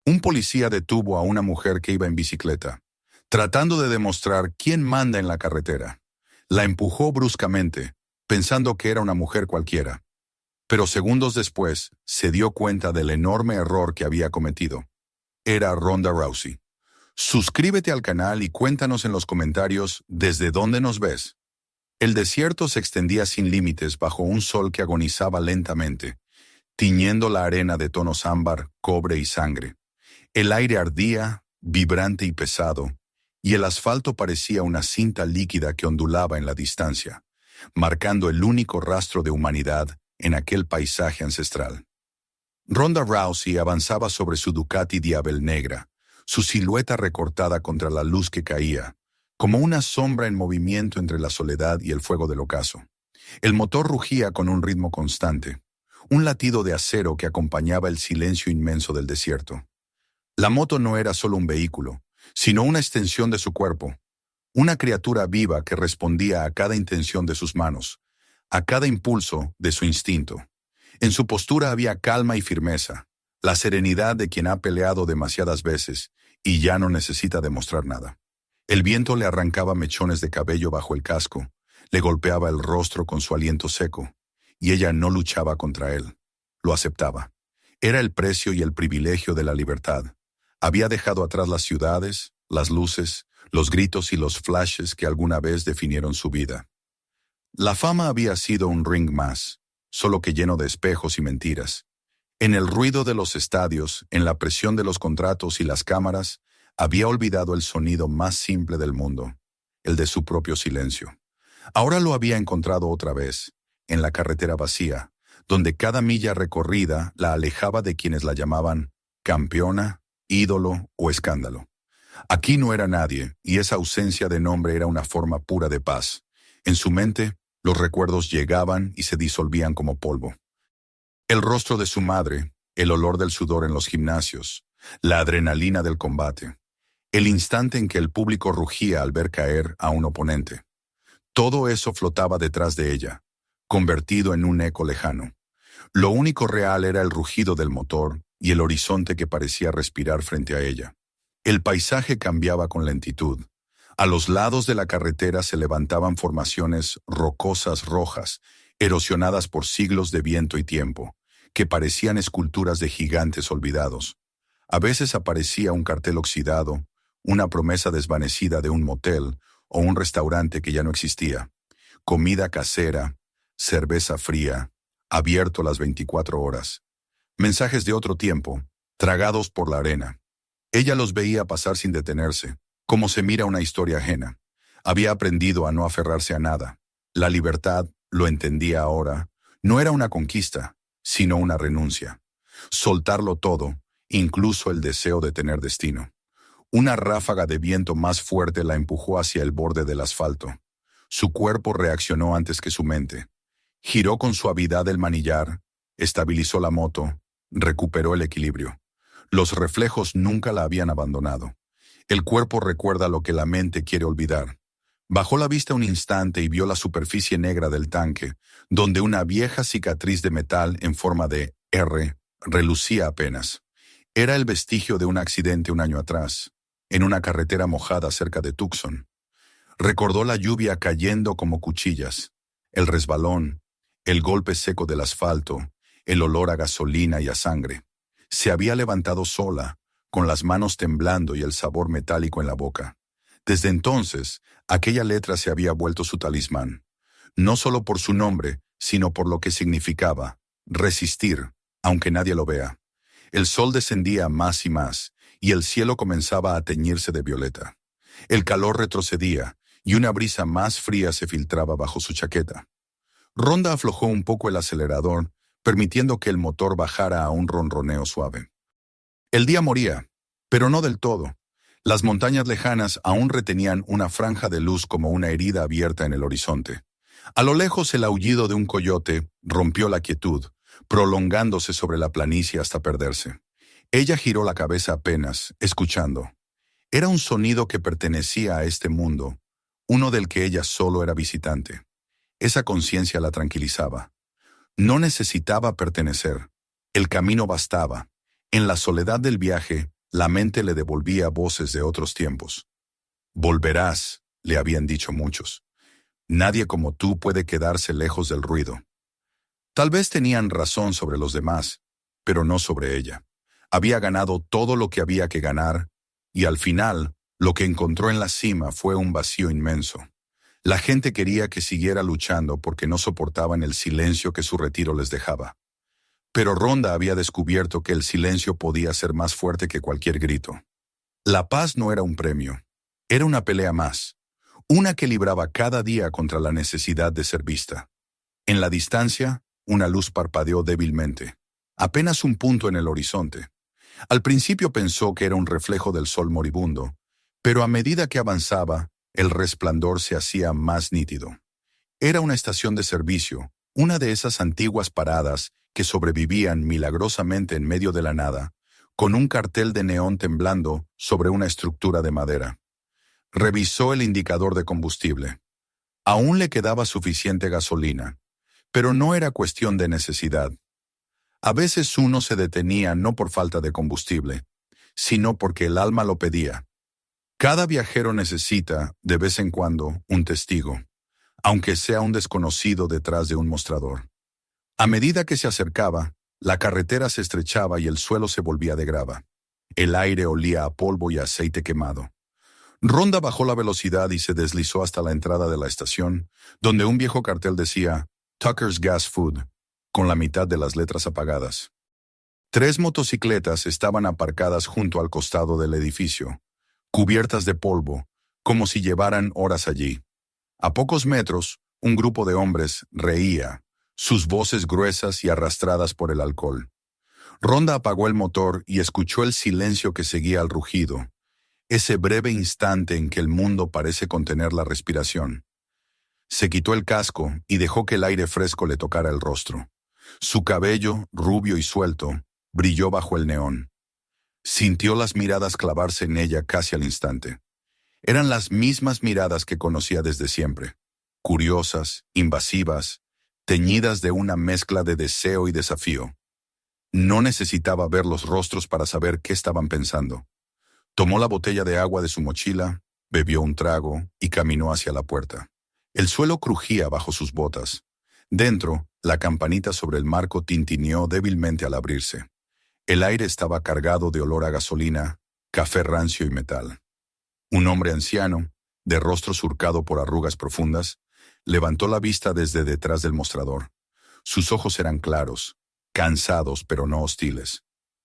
Un policía detuvo a una mujer que iba en bicicleta, tratando de demostrar quién manda en la carretera. La empujó bruscamente, pensando que era una mujer cualquiera. Pero segundos después, se dio cuenta del enorme error que había cometido. Era Ronda Rousey. Suscríbete al canal y cuéntanos en los comentarios desde dónde nos ves. El desierto se extendía sin límites bajo un sol que agonizaba lentamente, tiñendo la arena de tonos ámbar, cobre y sangre. El aire ardía, vibrante y pesado, y el asfalto parecía una cinta líquida que ondulaba en la distancia, marcando el único rastro de humanidad en aquel paisaje ancestral. Ronda Rousey avanzaba sobre su Ducati Diabel negra, su silueta recortada contra la luz que caía, como una sombra en movimiento entre la soledad y el fuego del ocaso. El motor rugía con un ritmo constante, un latido de acero que acompañaba el silencio inmenso del desierto. La moto no era solo un vehículo, sino una extensión de su cuerpo, una criatura viva que respondía a cada intención de sus manos, a cada impulso de su instinto. En su postura había calma y firmeza, la serenidad de quien ha peleado demasiadas veces y ya no necesita demostrar nada. El viento le arrancaba mechones de cabello bajo el casco, le golpeaba el rostro con su aliento seco, y ella no luchaba contra él. Lo aceptaba. Era el precio y el privilegio de la libertad. Había dejado atrás las ciudades, las luces, los gritos y los flashes que alguna vez definieron su vida. La fama había sido un ring más, solo que lleno de espejos y mentiras. En el ruido de los estadios, en la presión de los contratos y las cámaras, había olvidado el sonido más simple del mundo, el de su propio silencio. Ahora lo había encontrado otra vez, en la carretera vacía, donde cada milla recorrida la alejaba de quienes la llamaban campeona, ídolo o escándalo. Aquí no era nadie, y esa ausencia de nombre era una forma pura de paz. En su mente, los recuerdos llegaban y se disolvían como polvo. El rostro de su madre, el olor del sudor en los gimnasios, la adrenalina del combate, el instante en que el público rugía al ver caer a un oponente. Todo eso flotaba detrás de ella, convertido en un eco lejano. Lo único real era el rugido del motor y el horizonte que parecía respirar frente a ella. El paisaje cambiaba con lentitud. A los lados de la carretera se levantaban formaciones rocosas rojas, erosionadas por siglos de viento y tiempo, que parecían esculturas de gigantes olvidados. A veces aparecía un cartel oxidado, una promesa desvanecida de un motel o un restaurante que ya no existía. Comida casera, cerveza fría, abierto las 24 horas. Mensajes de otro tiempo, tragados por la arena. Ella los veía pasar sin detenerse, como se mira una historia ajena. Había aprendido a no aferrarse a nada. La libertad, lo entendía ahora, no era una conquista, sino una renuncia. Soltarlo todo, incluso el deseo de tener destino. Una ráfaga de viento más fuerte la empujó hacia el borde del asfalto. Su cuerpo reaccionó antes que su mente. Giró con suavidad el manillar, estabilizó la moto, recuperó el equilibrio. Los reflejos nunca la habían abandonado. El cuerpo recuerda lo que la mente quiere olvidar. Bajó la vista un instante y vio la superficie negra del tanque, donde una vieja cicatriz de metal en forma de R relucía apenas. Era el vestigio de un accidente un año atrás, en una carretera mojada cerca de Tucson. Recordó la lluvia cayendo como cuchillas, el resbalón, el golpe seco del asfalto, el olor a gasolina y a sangre. Se había levantado sola, con las manos temblando y el sabor metálico en la boca. Desde entonces, aquella letra se había vuelto su talismán, no solo por su nombre, sino por lo que significaba, resistir, aunque nadie lo vea. El sol descendía más y más, y el cielo comenzaba a teñirse de violeta. El calor retrocedía, y una brisa más fría se filtraba bajo su chaqueta. Ronda aflojó un poco el acelerador, permitiendo que el motor bajara a un ronroneo suave. El día moría, pero no del todo. Las montañas lejanas aún retenían una franja de luz como una herida abierta en el horizonte. A lo lejos el aullido de un coyote rompió la quietud, prolongándose sobre la planicie hasta perderse. Ella giró la cabeza apenas, escuchando. Era un sonido que pertenecía a este mundo, uno del que ella solo era visitante. Esa conciencia la tranquilizaba. No necesitaba pertenecer. El camino bastaba. En la soledad del viaje, La mente le devolvía voces de otros tiempos. Volverás, le habían dicho muchos. Nadie como tú puede quedarse lejos del ruido. Tal vez tenían razón sobre los demás, pero no sobre ella. Había ganado todo lo que había que ganar, y al final, lo que encontró en la cima fue un vacío inmenso. La gente quería que siguiera luchando porque no soportaban el silencio que su retiro les dejaba. Pero Ronda había descubierto que el silencio podía ser más fuerte que cualquier grito. La paz no era un premio, era una pelea más, una que libraba cada día contra la necesidad de ser vista. En la distancia, una luz parpadeó débilmente, apenas un punto en el horizonte. Al principio pensó que era un reflejo del sol moribundo, pero a medida que avanzaba, el resplandor se hacía más nítido. Era una estación de servicio, una de esas antiguas paradas que sobrevivían milagrosamente en medio de la nada, con un cartel de neón temblando sobre una estructura de madera. Revisó el indicador de combustible. Aún le quedaba suficiente gasolina, pero no era cuestión de necesidad. A veces uno se detenía no por falta de combustible, sino porque el alma lo pedía. Cada viajero necesita, de vez en cuando, un testigo, aunque sea un desconocido detrás de un mostrador. A medida que se acercaba, la carretera se estrechaba y el suelo se volvía de grava. El aire olía a polvo y aceite quemado. Ronda bajó la velocidad y se deslizó hasta la entrada de la estación, donde un viejo cartel decía Tucker's Gas Food, con la mitad de las letras apagadas. 3 motocicletas estaban aparcadas junto al costado del edificio, cubiertas de polvo, como si llevaran horas allí. A pocos metros, un grupo de hombres reía, sus voces gruesas y arrastradas por el alcohol. Ronda apagó el motor y escuchó el silencio que seguía al rugido, ese breve instante en que el mundo parece contener la respiración. Se quitó el casco y dejó que el aire fresco le tocara el rostro. Su cabello, rubio y suelto, brilló bajo el neón. Sintió las miradas clavarse en ella casi al instante. Eran las mismas miradas que conocía desde siempre, curiosas, invasivas, teñidas de una mezcla de deseo y desafío. No necesitaba ver los rostros para saber qué estaban pensando. Tomó la botella de agua de su mochila, bebió un trago y caminó hacia la puerta. El suelo crujía bajo sus botas. Dentro, la campanita sobre el marco tintineó débilmente al abrirse. El aire estaba cargado de olor a gasolina, café rancio y metal. Un hombre anciano, de rostro surcado por arrugas profundas, levantó la vista desde detrás del mostrador. Sus ojos eran claros, cansados pero no hostiles.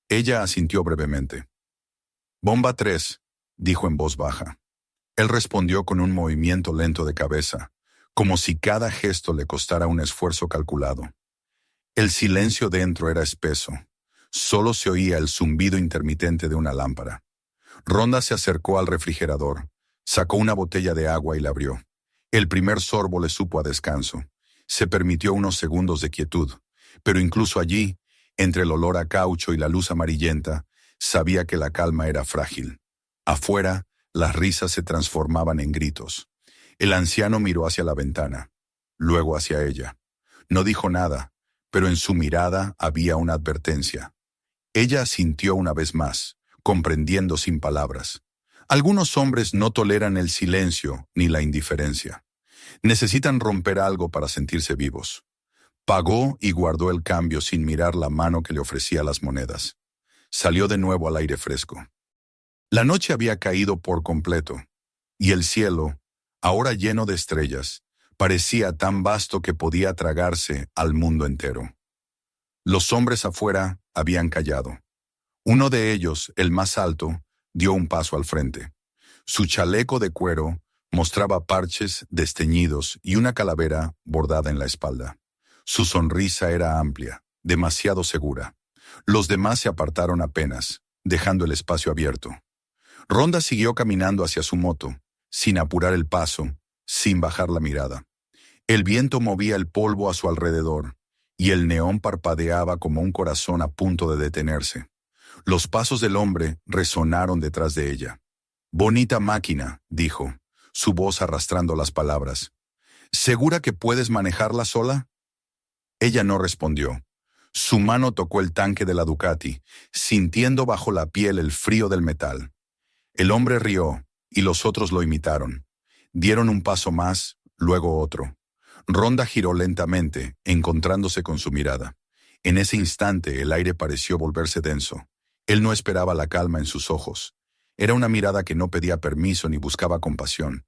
Ella asintió brevemente. «Bomba 3», dijo en voz baja. Él respondió con un movimiento lento de cabeza, como si cada gesto le costara un esfuerzo calculado. El silencio dentro era espeso. Solo se oía el zumbido intermitente de una lámpara. Ronda se acercó al refrigerador, sacó una botella de agua y la abrió. El primer sorbo le supo a descanso. Se permitió unos segundos de quietud, pero incluso allí, entre el olor a caucho y la luz amarillenta, sabía que la calma era frágil. Afuera, las risas se transformaban en gritos. El anciano miró hacia la ventana, luego hacia ella. No dijo nada, pero en su mirada había una advertencia. Ella asintió una vez más, comprendiendo sin palabras. Algunos hombres no toleran el silencio ni la indiferencia. Necesitan romper algo para sentirse vivos. Pagó y guardó el cambio sin mirar la mano que le ofrecía las monedas. Salió de nuevo al aire fresco. La noche había caído por completo, y el cielo, ahora lleno de estrellas, parecía tan vasto que podía tragarse al mundo entero. Los hombres afuera habían callado. Uno de ellos, el más alto, dio un paso al frente. Su chaleco de cuero mostraba parches desteñidos y una calavera bordada en la espalda. Su sonrisa era amplia, demasiado segura. Los demás se apartaron apenas, dejando el espacio abierto. Ronda siguió caminando hacia su moto, sin apurar el paso, sin bajar la mirada. El viento movía el polvo a su alrededor, y el neón parpadeaba como un corazón a punto de detenerse. Los pasos del hombre resonaron detrás de ella. «Bonita máquina», dijo, su voz arrastrando las palabras. «¿Segura que puedes manejarla sola?» Ella no respondió. Su mano tocó el tanque de la Ducati, sintiendo bajo la piel el frío del metal. El hombre rió, y los otros lo imitaron. Dieron un paso más, luego otro. Ronda giró lentamente, encontrándose con su mirada. En ese instante el aire pareció volverse denso. Él no esperaba la calma en sus ojos. Era una mirada que no pedía permiso ni buscaba compasión.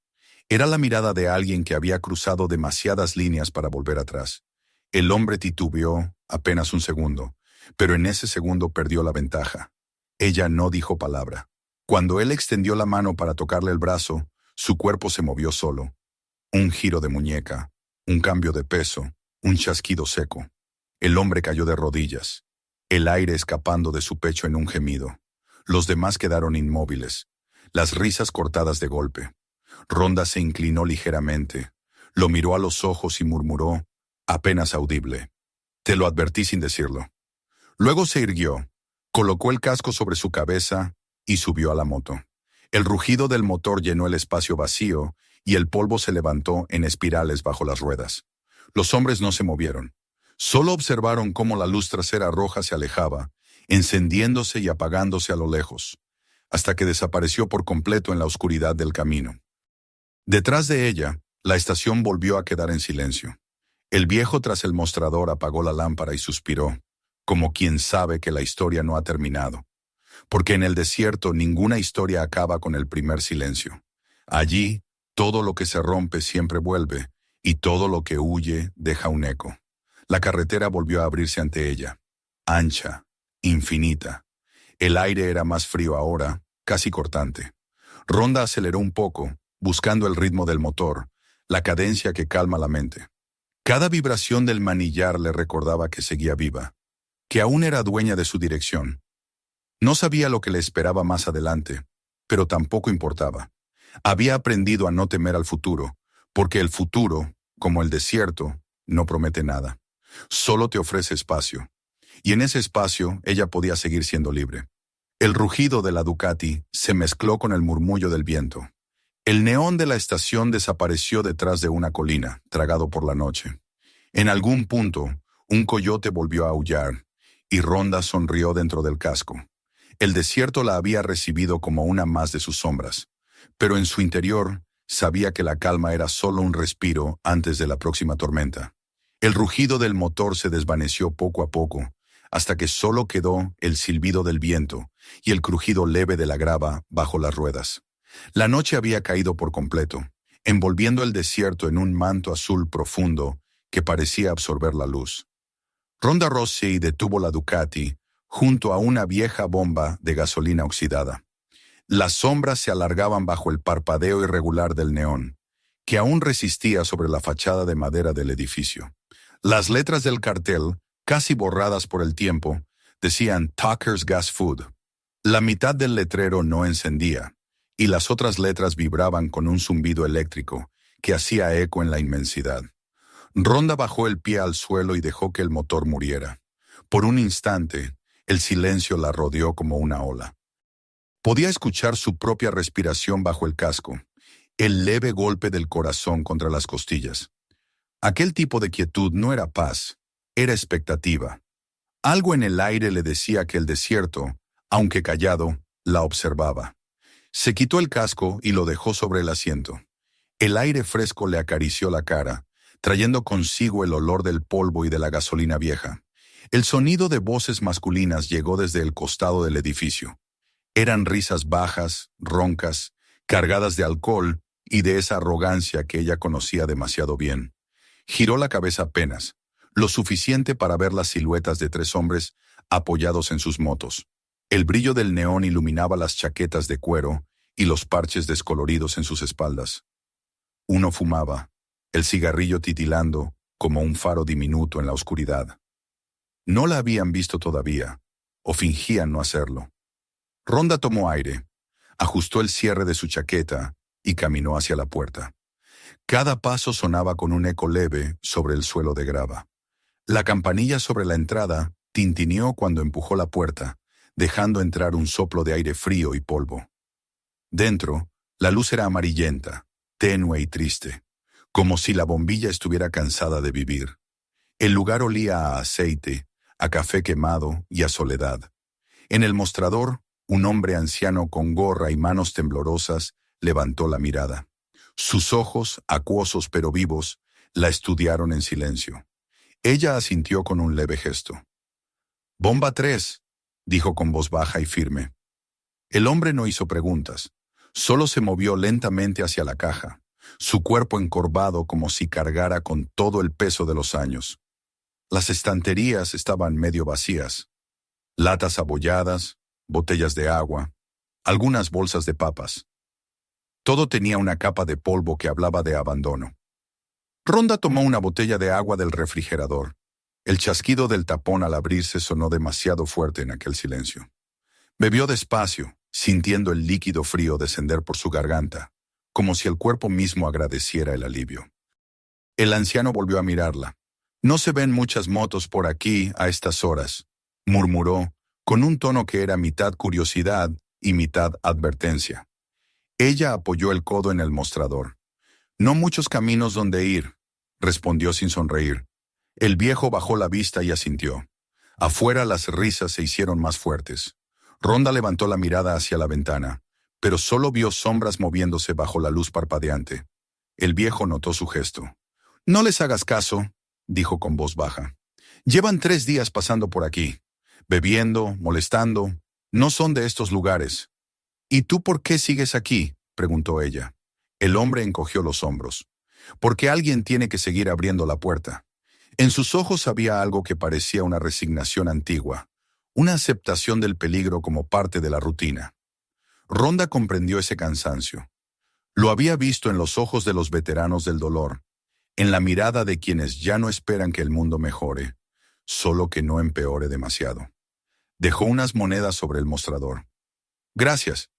Era la mirada de alguien que había cruzado demasiadas líneas para volver atrás. El hombre titubeó apenas un segundo, pero en ese segundo perdió la ventaja. Ella no dijo palabra. Cuando él extendió la mano para tocarle el brazo, su cuerpo se movió solo. Un giro de muñeca, un cambio de peso, un chasquido seco. El hombre cayó de rodillas, el aire escapando de su pecho en un gemido. Los demás quedaron inmóviles, las risas cortadas de golpe. Ronda se inclinó ligeramente, lo miró a los ojos y murmuró, apenas audible: «Te lo advertí sin decirlo». Luego se irguió, colocó el casco sobre su cabeza y subió a la moto. El rugido del motor llenó el espacio vacío y el polvo se levantó en espirales bajo las ruedas. Los hombres no se movieron. Solo observaron cómo la luz trasera roja se alejaba, encendiéndose y apagándose a lo lejos, hasta que desapareció por completo en la oscuridad del camino. Detrás de ella, la estación volvió a quedar en silencio. El viejo tras el mostrador apagó la lámpara y suspiró, como quien sabe que la historia no ha terminado. Porque en el desierto ninguna historia acaba con el primer silencio. Allí, todo lo que se rompe siempre vuelve, y todo lo que huye deja un eco. La carretera volvió a abrirse ante ella, ancha, infinita. El aire era más frío ahora, casi cortante. Ronda aceleró un poco, buscando el ritmo del motor, la cadencia que calma la mente. Cada vibración del manillar le recordaba que seguía viva, que aún era dueña de su dirección. No sabía lo que le esperaba más adelante, pero tampoco importaba. Había aprendido a no temer al futuro, porque el futuro, como el desierto, no promete nada. Solo te ofrece espacio. Y en ese espacio ella podía seguir siendo libre. El rugido de la Ducati se mezcló con el murmullo del viento. El neón de la estación desapareció detrás de una colina, tragado por la noche. En algún punto, un coyote volvió a aullar, y Ronda sonrió dentro del casco. El desierto la había recibido como una más de sus sombras, pero en su interior sabía que la calma era solo un respiro antes de la próxima tormenta. El rugido del motor se desvaneció poco a poco, hasta que solo quedó el silbido del viento y el crujido leve de la grava bajo las ruedas. La noche había caído por completo, envolviendo el desierto en un manto azul profundo que parecía absorber la luz. Ronda Rousey detuvo la Ducati junto a una vieja bomba de gasolina oxidada. Las sombras se alargaban bajo el parpadeo irregular del neón, que aún resistía sobre la fachada de madera del edificio. Las letras del cartel, casi borradas por el tiempo, decían Tucker's Gas Food. La mitad del letrero no encendía, y las otras letras vibraban con un zumbido eléctrico que hacía eco en la inmensidad. Ronda bajó el pie al suelo y dejó que el motor muriera. Por un instante, el silencio la rodeó como una ola. Podía escuchar su propia respiración bajo el casco, el leve golpe del corazón contra las costillas. Aquel tipo de quietud no era paz, era expectativa. Algo en el aire le decía que el desierto, aunque callado, la observaba. Se quitó el casco y lo dejó sobre el asiento. El aire fresco le acarició la cara, trayendo consigo el olor del polvo y de la gasolina vieja. El sonido de voces masculinas llegó desde el costado del edificio. Eran risas bajas, roncas, cargadas de alcohol y de esa arrogancia que ella conocía demasiado bien. Giró la cabeza apenas, lo suficiente para ver las siluetas de 3 hombres apoyados en sus motos. El brillo del neón iluminaba las chaquetas de cuero y los parches descoloridos en sus espaldas. Uno fumaba, el cigarrillo titilando como un faro diminuto en la oscuridad. No la habían visto todavía, o fingían no hacerlo. Ronda tomó aire, ajustó el cierre de su chaqueta y caminó hacia la puerta. Cada paso sonaba con un eco leve sobre el suelo de grava. La campanilla sobre la entrada tintineó cuando empujó la puerta, dejando entrar un soplo de aire frío y polvo. Dentro, la luz era amarillenta, tenue y triste, como si la bombilla estuviera cansada de vivir. El lugar olía a aceite, a café quemado y a soledad. En el mostrador, un hombre anciano con gorra y manos temblorosas levantó la mirada. Sus ojos, acuosos pero vivos, la estudiaron en silencio. Ella asintió con un leve gesto. «Bomba 3», dijo con voz baja y firme. El hombre no hizo preguntas, solo se movió lentamente hacia la caja, su cuerpo encorvado como si cargara con todo el peso de los años. Las estanterías estaban medio vacías. Latas abolladas, botellas de agua, algunas bolsas de papas. Todo tenía una capa de polvo que hablaba de abandono. Rhonda tomó una botella de agua del refrigerador. El chasquido del tapón al abrirse sonó demasiado fuerte en aquel silencio. Bebió despacio, sintiendo el líquido frío descender por su garganta, como si el cuerpo mismo agradeciera el alivio. El anciano volvió a mirarla. «No se ven muchas motos por aquí a estas horas», murmuró, con un tono que era mitad curiosidad y mitad advertencia. Ella apoyó el codo en el mostrador. «No muchos caminos donde ir», respondió sin sonreír. El viejo bajó la vista y asintió. Afuera las risas se hicieron más fuertes. Rhonda levantó la mirada hacia la ventana, pero solo vio sombras moviéndose bajo la luz parpadeante. El viejo notó su gesto. «No les hagas caso», dijo con voz baja. «Llevan 3 días pasando por aquí, bebiendo, molestando. No son de estos lugares». «¿Y tú por qué sigues aquí?», preguntó ella. El hombre encogió los hombros. «Porque alguien tiene que seguir abriendo la puerta». En sus ojos había algo que parecía una resignación antigua, una aceptación del peligro como parte de la rutina. Rhonda comprendió ese cansancio. Lo había visto en los ojos de los veteranos del dolor, en la mirada de quienes ya no esperan que el mundo mejore, solo que no empeore demasiado. Dejó unas monedas sobre el mostrador. «Gracias».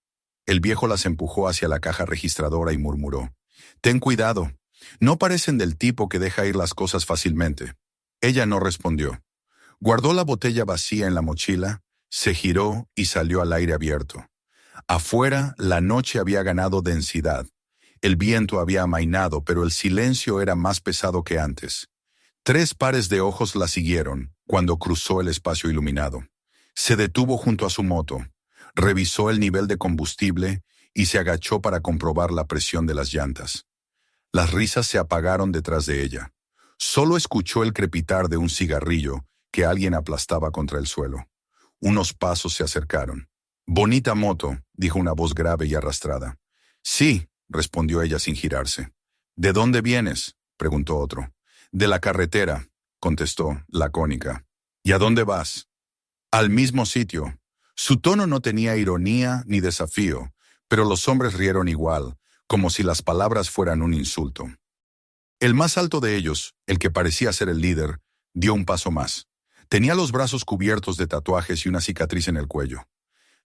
El viejo las empujó hacia la caja registradora y murmuró. «Ten cuidado. No parecen del tipo que deja ir las cosas fácilmente». Ella no respondió. Guardó la botella vacía en la mochila, se giró y salió al aire abierto. Afuera, la noche había ganado densidad. El viento había amainado, pero el silencio era más pesado que antes. 3 pares de ojos la siguieron cuando cruzó el espacio iluminado. Se detuvo junto a su moto, revisó el nivel de combustible y se agachó para comprobar la presión de las llantas. Las risas se apagaron detrás de ella. Solo escuchó el crepitar de un cigarrillo que alguien aplastaba contra el suelo. Unos pasos se acercaron. «Bonita moto», dijo una voz grave y arrastrada. «Sí», respondió ella sin girarse. «¿De dónde vienes?», preguntó otro. «De la carretera», contestó, lacónica. «¿Y a dónde vas?». «Al mismo sitio». Su tono no tenía ironía ni desafío, pero los hombres rieron igual, como si las palabras fueran un insulto. El más alto de ellos, el que parecía ser el líder, dio un paso más. Tenía los brazos cubiertos de tatuajes y una cicatriz en el cuello.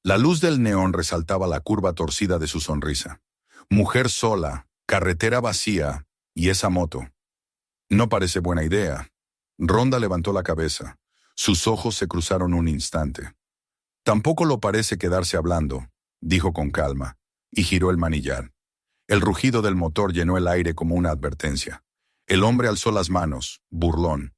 La luz del neón resaltaba la curva torcida de su sonrisa. Mujer sola, carretera vacía y esa moto. «No parece buena idea». Rhonda levantó la cabeza. Sus ojos se cruzaron un instante. «Tampoco lo parece quedarse hablando», dijo con calma, y giró el manillar. El rugido del motor llenó el aire como una advertencia. El hombre alzó las manos, burlón.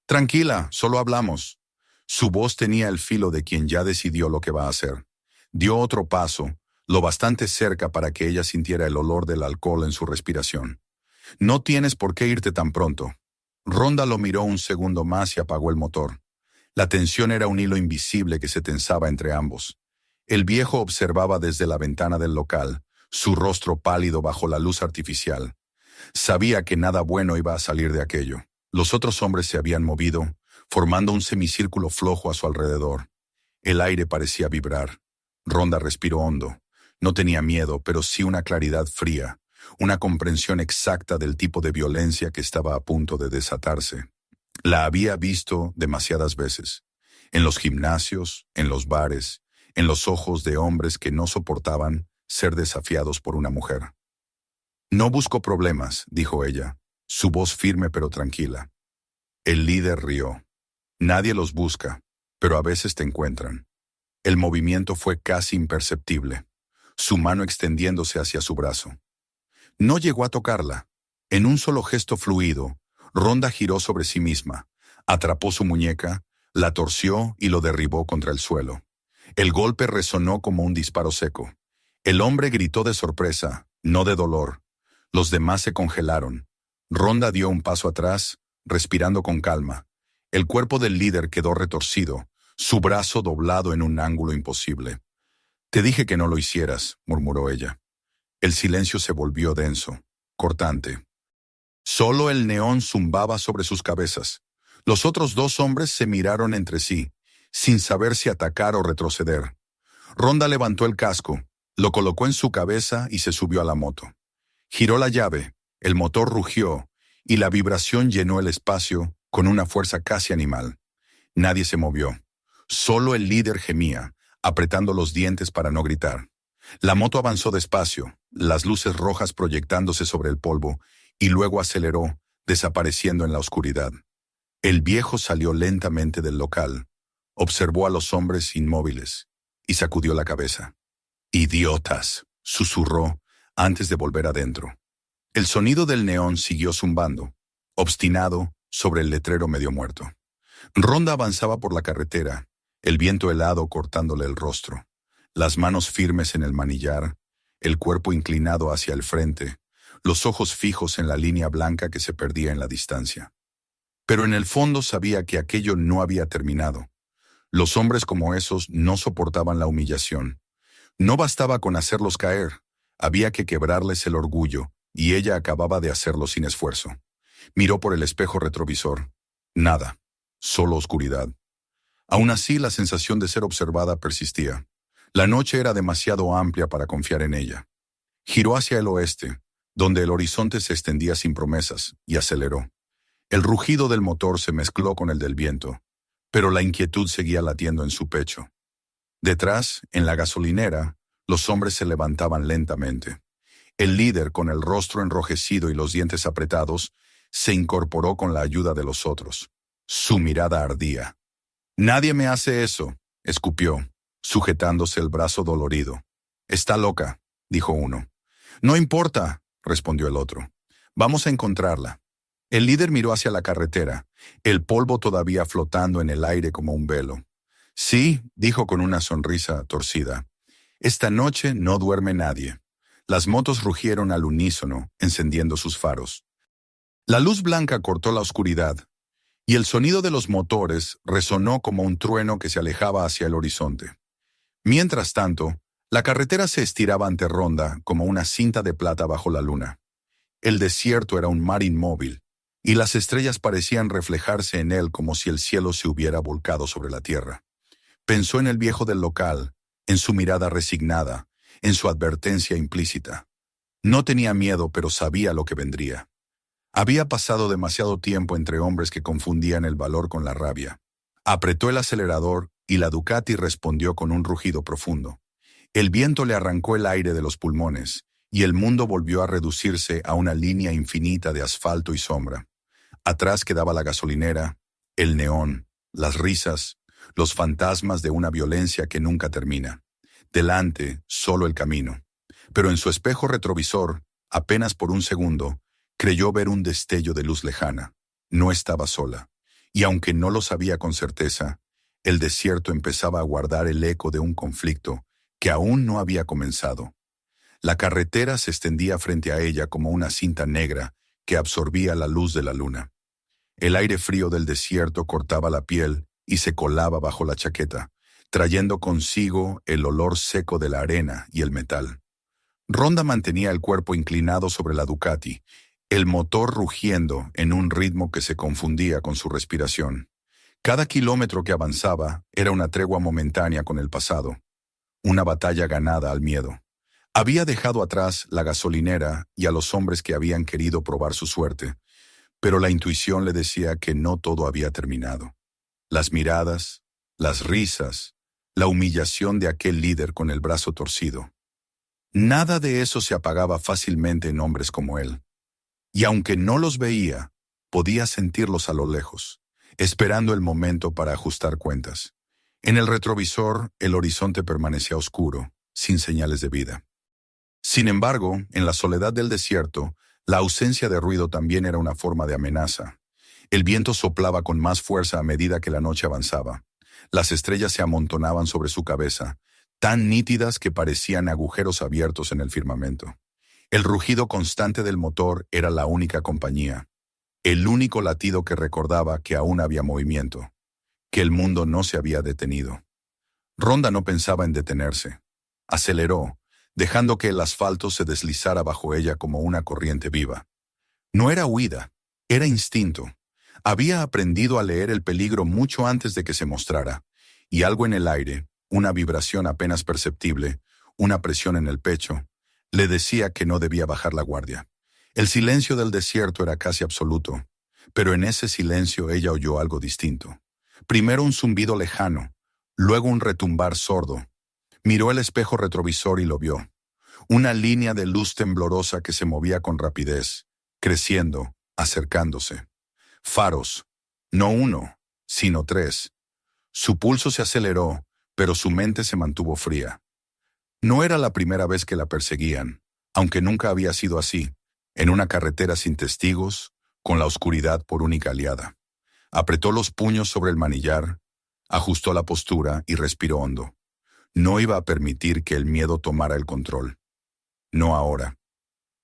«Tranquila, solo hablamos». Su voz tenía el filo de quien ya decidió lo que va a hacer. Dio otro paso, lo bastante cerca para que ella sintiera el olor del alcohol en su respiración. «No tienes por qué irte tan pronto». Rhonda lo miró un segundo más y apagó el motor. La tensión era un hilo invisible que se tensaba entre ambos. El viejo observaba desde la ventana del local, su rostro pálido bajo la luz artificial. Sabía que nada bueno iba a salir de aquello. Los otros hombres se habían movido, formando un semicírculo flojo a su alrededor. El aire parecía vibrar. Rhonda respiró hondo. No tenía miedo, pero sí una claridad fría, una comprensión exacta del tipo de violencia que estaba a punto de desatarse. La había visto demasiadas veces, en los gimnasios, en los bares, en los ojos de hombres que no soportaban ser desafiados por una mujer. «No busco problemas», dijo ella, su voz firme pero tranquila. El líder rió. «Nadie los busca, pero a veces te encuentran». El movimiento fue casi imperceptible, su mano extendiéndose hacia su brazo. No llegó a tocarla. En un solo gesto fluido, Rhonda giró sobre sí misma, atrapó su muñeca, La torció y lo derribó contra el suelo. El golpe resonó como un disparo seco. El hombre gritó de sorpresa, no de dolor. Los demás se congelaron. Ronda dio un paso atrás, respirando con calma. El cuerpo del líder quedó retorcido, su brazo doblado en un ángulo imposible. «Te dije que no lo hicieras», murmuró ella. El silencio se volvió denso, cortante. Solo el neón zumbaba sobre sus cabezas. Los otros dos hombres se miraron entre sí, sin saber si atacar o retroceder. Ronda levantó el casco, lo colocó en su cabeza y se subió a la moto. Giró la llave, el motor rugió, y la vibración llenó el espacio con una fuerza casi animal. Nadie se movió. Solo el líder gemía, apretando los dientes para no gritar. La moto avanzó despacio, las luces rojas proyectándose sobre el polvo, y luego aceleró, desapareciendo en la oscuridad. El viejo salió lentamente del local, observó a los hombres inmóviles y sacudió la cabeza. «Idiotas», susurró antes de volver adentro. El sonido del neón siguió zumbando, obstinado sobre el letrero medio muerto. Ronda avanzaba por la carretera, el viento helado cortándole el rostro, las manos firmes en el manillar, el cuerpo inclinado hacia el frente, los ojos fijos en la línea blanca que se perdía en la distancia. Pero en el fondo sabía que aquello no había terminado. Los hombres como esos no soportaban la humillación. No bastaba con hacerlos caer, había que quebrarles el orgullo, y ella acababa de hacerlo sin esfuerzo. Miró por el espejo retrovisor. Nada, solo oscuridad. Aún así, la sensación de ser observada persistía. La noche era demasiado amplia para confiar en ella. Giró hacia el oeste, donde el horizonte se extendía sin promesas, y aceleró. El rugido del motor se mezcló con el del viento, pero la inquietud seguía latiendo en su pecho. Detrás, en la gasolinera, los hombres se levantaban lentamente. El líder, con el rostro enrojecido y los dientes apretados, se incorporó con la ayuda de los otros. Su mirada ardía. «Nadie me hace eso», escupió, sujetándose el brazo dolorido. «Está loca», dijo uno. «No importa», respondió el otro. «Vamos a encontrarla». El líder miró hacia la carretera, el polvo todavía flotando en el aire como un velo. «Sí», dijo con una sonrisa torcida. «Esta noche no duerme nadie». Las motos rugieron al unísono, encendiendo sus faros. La luz blanca cortó la oscuridad, y el sonido de los motores resonó como un trueno que se alejaba hacia el horizonte. Mientras tanto, la carretera se estiraba ante Ronda como una cinta de plata bajo la luna. El desierto era un mar inmóvil, y las estrellas parecían reflejarse en él como si el cielo se hubiera volcado sobre la tierra. Pensó en el viejo del local, en su mirada resignada, en su advertencia implícita. No tenía miedo, pero sabía lo que vendría. Había pasado demasiado tiempo entre hombres que confundían el valor con la rabia. Apretó el acelerador y la Ducati respondió con un rugido profundo. El viento le arrancó el aire de los pulmones y el mundo volvió a reducirse a una línea infinita de asfalto y sombra. Atrás quedaba la gasolinera, el neón, las risas, los fantasmas de una violencia que nunca termina. Delante, solo el camino. Pero en su espejo retrovisor, apenas por un segundo, creyó ver un destello de luz lejana. No estaba sola, y aunque no lo sabía con certeza, el desierto empezaba a guardar el eco de un conflicto que aún no había comenzado. La carretera se extendía frente a ella como una cinta negra que absorbía la luz de la luna. El aire frío del desierto cortaba la piel y se colaba bajo la chaqueta, trayendo consigo el olor seco de la arena y el metal. Ronda mantenía el cuerpo inclinado sobre la Ducati, el motor rugiendo en un ritmo que se confundía con su respiración. Cada kilómetro que avanzaba era una tregua momentánea con el pasado, una batalla ganada al miedo. Había dejado atrás la gasolinera y a los hombres que habían querido probar su suerte, pero la intuición le decía que no todo había terminado. Las miradas, las risas, la humillación de aquel líder con el brazo torcido. Nada de eso se apagaba fácilmente en hombres como él. Y aunque no los veía, podía sentirlos a lo lejos, esperando el momento para ajustar cuentas. En el retrovisor, el horizonte permanecía oscuro, sin señales de vida. Sin embargo, en la soledad del desierto, la ausencia de ruido también era una forma de amenaza. El viento soplaba con más fuerza a medida que la noche avanzaba. Las estrellas se amontonaban sobre su cabeza, tan nítidas que parecían agujeros abiertos en el firmamento. El rugido constante del motor era la única compañía, el único latido que recordaba que aún había movimiento, que el mundo no se había detenido. Rhonda no pensaba en detenerse. Aceleró, dejando que el asfalto se deslizara bajo ella como una corriente viva. No era huida, era instinto. Había aprendido a leer el peligro mucho antes de que se mostrara, y algo en el aire, una vibración apenas perceptible, una presión en el pecho, le decía que no debía bajar la guardia. El silencio del desierto era casi absoluto, pero en ese silencio ella oyó algo distinto. Primero un zumbido lejano, luego un retumbar sordo. Miró el espejo retrovisor y lo vio. Una línea de luz temblorosa que se movía con rapidez, creciendo, acercándose. Faros, no uno, sino tres. Su pulso se aceleró, pero su mente se mantuvo fría. No era la primera vez que la perseguían, aunque nunca había sido así, en una carretera sin testigos, con la oscuridad por única aliada. Apretó los puños sobre el manillar, ajustó la postura y respiró hondo. No iba a permitir que el miedo tomara el control. No ahora.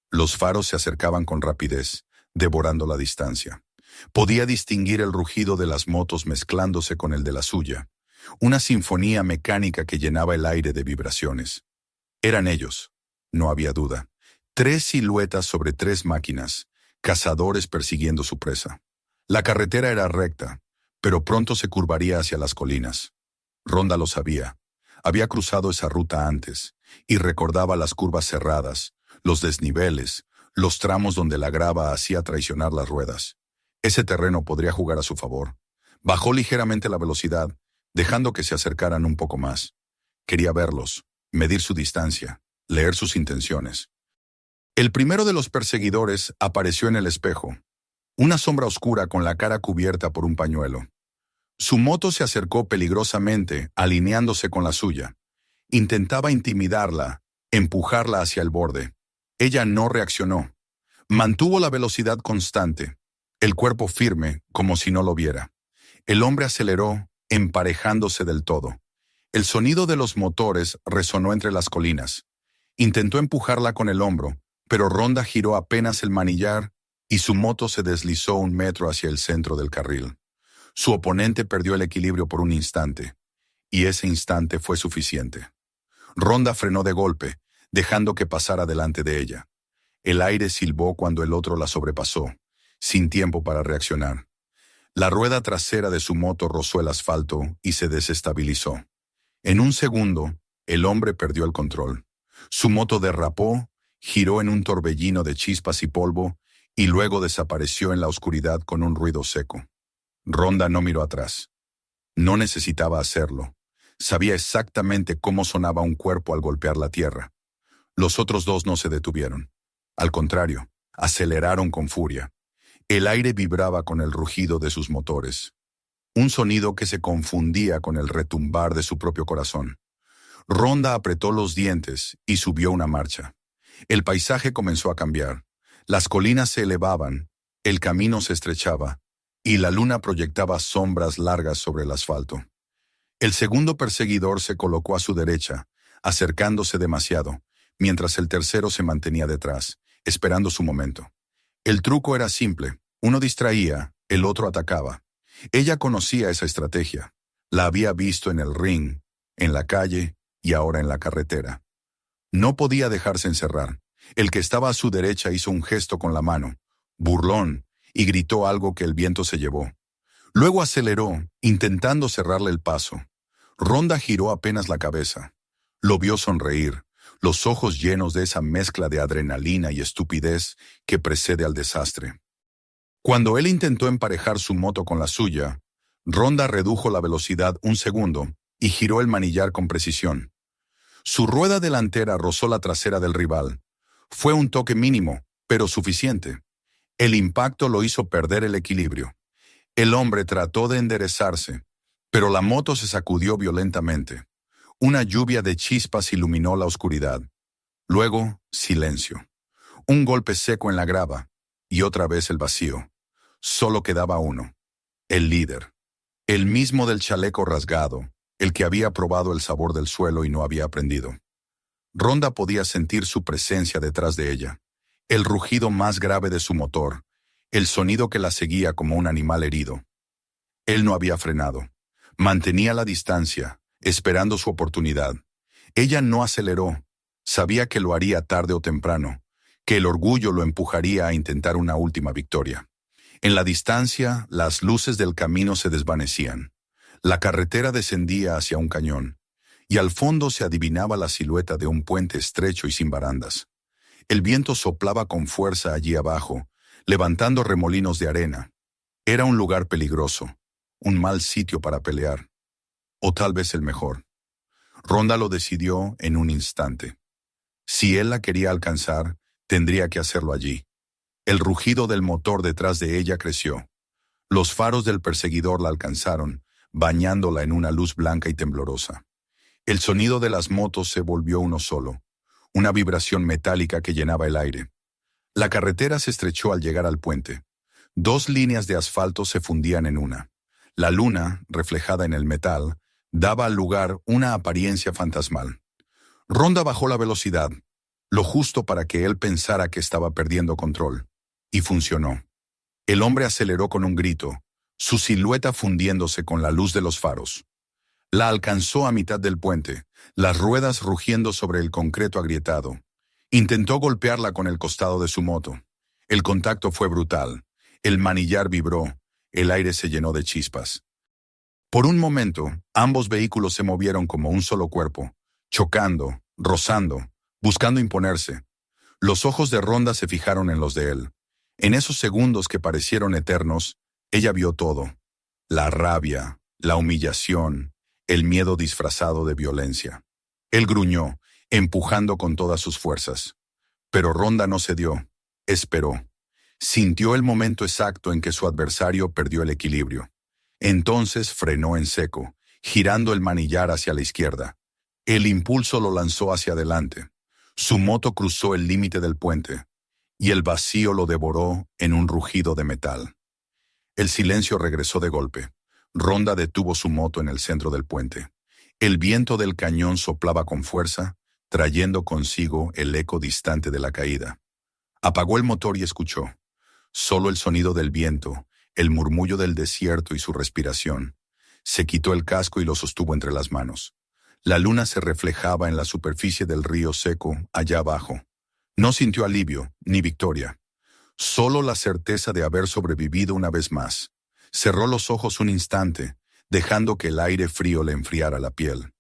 Los faros se acercaban con rapidez, devorando la distancia. Podía distinguir el rugido de las motos mezclándose con el de la suya, una sinfonía mecánica que llenaba el aire de vibraciones. Eran ellos, no había duda. 3 siluetas sobre 3 máquinas, cazadores persiguiendo su presa. La carretera era recta, pero pronto se curvaría hacia las colinas. Rhonda lo sabía. Había cruzado esa ruta antes, y recordaba las curvas cerradas, los desniveles, los tramos donde la grava hacía traicionar las ruedas. Ese terreno podría jugar a su favor. Bajó ligeramente la velocidad, dejando que se acercaran un poco más. Quería verlos, medir su distancia, leer sus intenciones. El primero de los perseguidores apareció en el espejo, una sombra oscura con la cara cubierta por un pañuelo. Su moto se acercó peligrosamente, alineándose con la suya. Intentaba intimidarla, empujarla hacia el borde. Ella no reaccionó. Mantuvo la velocidad constante, el cuerpo firme, como si no lo viera. El hombre aceleró, emparejándose del todo. El sonido de los motores resonó entre las colinas. Intentó empujarla con el hombro, pero Rhonda giró apenas el manillar y su moto se deslizó 1 metro hacia el centro del carril. Su oponente perdió el equilibrio por un instante, y ese instante fue suficiente. Rhonda frenó de golpe, dejando que pasara delante de ella. El aire silbó cuando el otro la sobrepasó, sin tiempo para reaccionar. La rueda trasera de su moto rozó el asfalto y se desestabilizó. En un segundo, el hombre perdió el control. Su moto derrapó, giró en un torbellino de chispas y polvo, y luego desapareció en la oscuridad con un ruido seco. Rhonda no miró atrás. No necesitaba hacerlo. Sabía exactamente cómo sonaba un cuerpo al golpear la tierra. Los otros 2 no se detuvieron. Al contrario, aceleraron con furia. El aire vibraba con el rugido de sus motores. Un sonido que se confundía con el retumbar de su propio corazón. Rhonda apretó los dientes y subió una marcha. El paisaje comenzó a cambiar. Las colinas se elevaban, el camino se estrechaba, y la luna proyectaba sombras largas sobre el asfalto. El segundo perseguidor se colocó a su derecha, acercándose demasiado, mientras el tercero se mantenía detrás, esperando su momento. El truco era simple. Uno distraía, el otro atacaba. Ella conocía esa estrategia. La había visto en el ring, en la calle y ahora en la carretera. No podía dejarse encerrar. El que estaba a su derecha hizo un gesto con la mano, burlón, y gritó algo que el viento se llevó. Luego aceleró, intentando cerrarle el paso. Rhonda giró apenas la cabeza. Lo vio sonreír, los ojos llenos de esa mezcla de adrenalina y estupidez que precede al desastre. Cuando él intentó emparejar su moto con la suya, Rhonda redujo la velocidad 1 segundo y giró el manillar con precisión. Su rueda delantera rozó la trasera del rival. Fue un toque mínimo, pero suficiente. El impacto lo hizo perder el equilibrio. El hombre trató de enderezarse, pero la moto se sacudió violentamente. Una lluvia de chispas iluminó la oscuridad. Luego, silencio. Un golpe seco en la grava, y otra vez el vacío. Solo quedaba uno, el líder, el mismo del chaleco rasgado, el que había probado el sabor del suelo y no había aprendido. Rhonda podía sentir su presencia detrás de ella, el rugido más grave de su motor, el sonido que la seguía como un animal herido. Él no había frenado. Mantenía la distancia, esperando su oportunidad. Ella no aceleró. Sabía que lo haría tarde o temprano, que el orgullo lo empujaría a intentar una última victoria. En la distancia, las luces del camino se desvanecían. La carretera descendía hacia un cañón, y al fondo se adivinaba la silueta de un puente estrecho y sin barandas. El viento soplaba con fuerza allí abajo, levantando remolinos de arena. Era un lugar peligroso, un mal sitio para pelear, o tal vez el mejor. Rhonda lo decidió en un instante. Si él la quería alcanzar, tendría que hacerlo allí. El rugido del motor detrás de ella creció. Los faros del perseguidor la alcanzaron, bañándola en una luz blanca y temblorosa. El sonido de las motos se volvió uno solo, una vibración metálica que llenaba el aire. La carretera se estrechó al llegar al puente. Dos líneas de asfalto se fundían en una. La luna, reflejada en el metal, daba al lugar una apariencia fantasmal. Rhonda bajó la velocidad, lo justo para que él pensara que estaba perdiendo control. Y funcionó. El hombre aceleró con un grito, su silueta fundiéndose con la luz de los faros. La alcanzó a mitad del puente, las ruedas rugiendo sobre el concreto agrietado. Intentó golpearla con el costado de su moto. El contacto fue brutal. El manillar vibró. El aire se llenó de chispas. Por un momento, ambos vehículos se movieron como un solo cuerpo, chocando, rozando, buscando imponerse. Los ojos de Rhonda se fijaron en los de él. En esos segundos que parecieron eternos, ella vio todo. La rabia, la humillación, el miedo disfrazado de violencia. Él gruñó, empujando con todas sus fuerzas. Pero Rhonda no cedió. Esperó. Sintió el momento exacto en que su adversario perdió el equilibrio. Entonces frenó en seco, girando el manillar hacia la izquierda. El impulso lo lanzó hacia adelante. Su moto cruzó el límite del puente, y el vacío lo devoró en un rugido de metal. El silencio regresó de golpe. Rhonda detuvo su moto en el centro del puente. El viento del cañón soplaba con fuerza, trayendo consigo el eco distante de la caída. Apagó el motor y escuchó. Solo el sonido del viento, el murmullo del desierto y su respiración. Se quitó el casco y lo sostuvo entre las manos. La luna se reflejaba en la superficie del río seco, allá abajo. No sintió alivio, ni victoria. Solo la certeza de haber sobrevivido una vez más. Cerró los ojos un instante, dejando que el aire frío le enfriara la piel.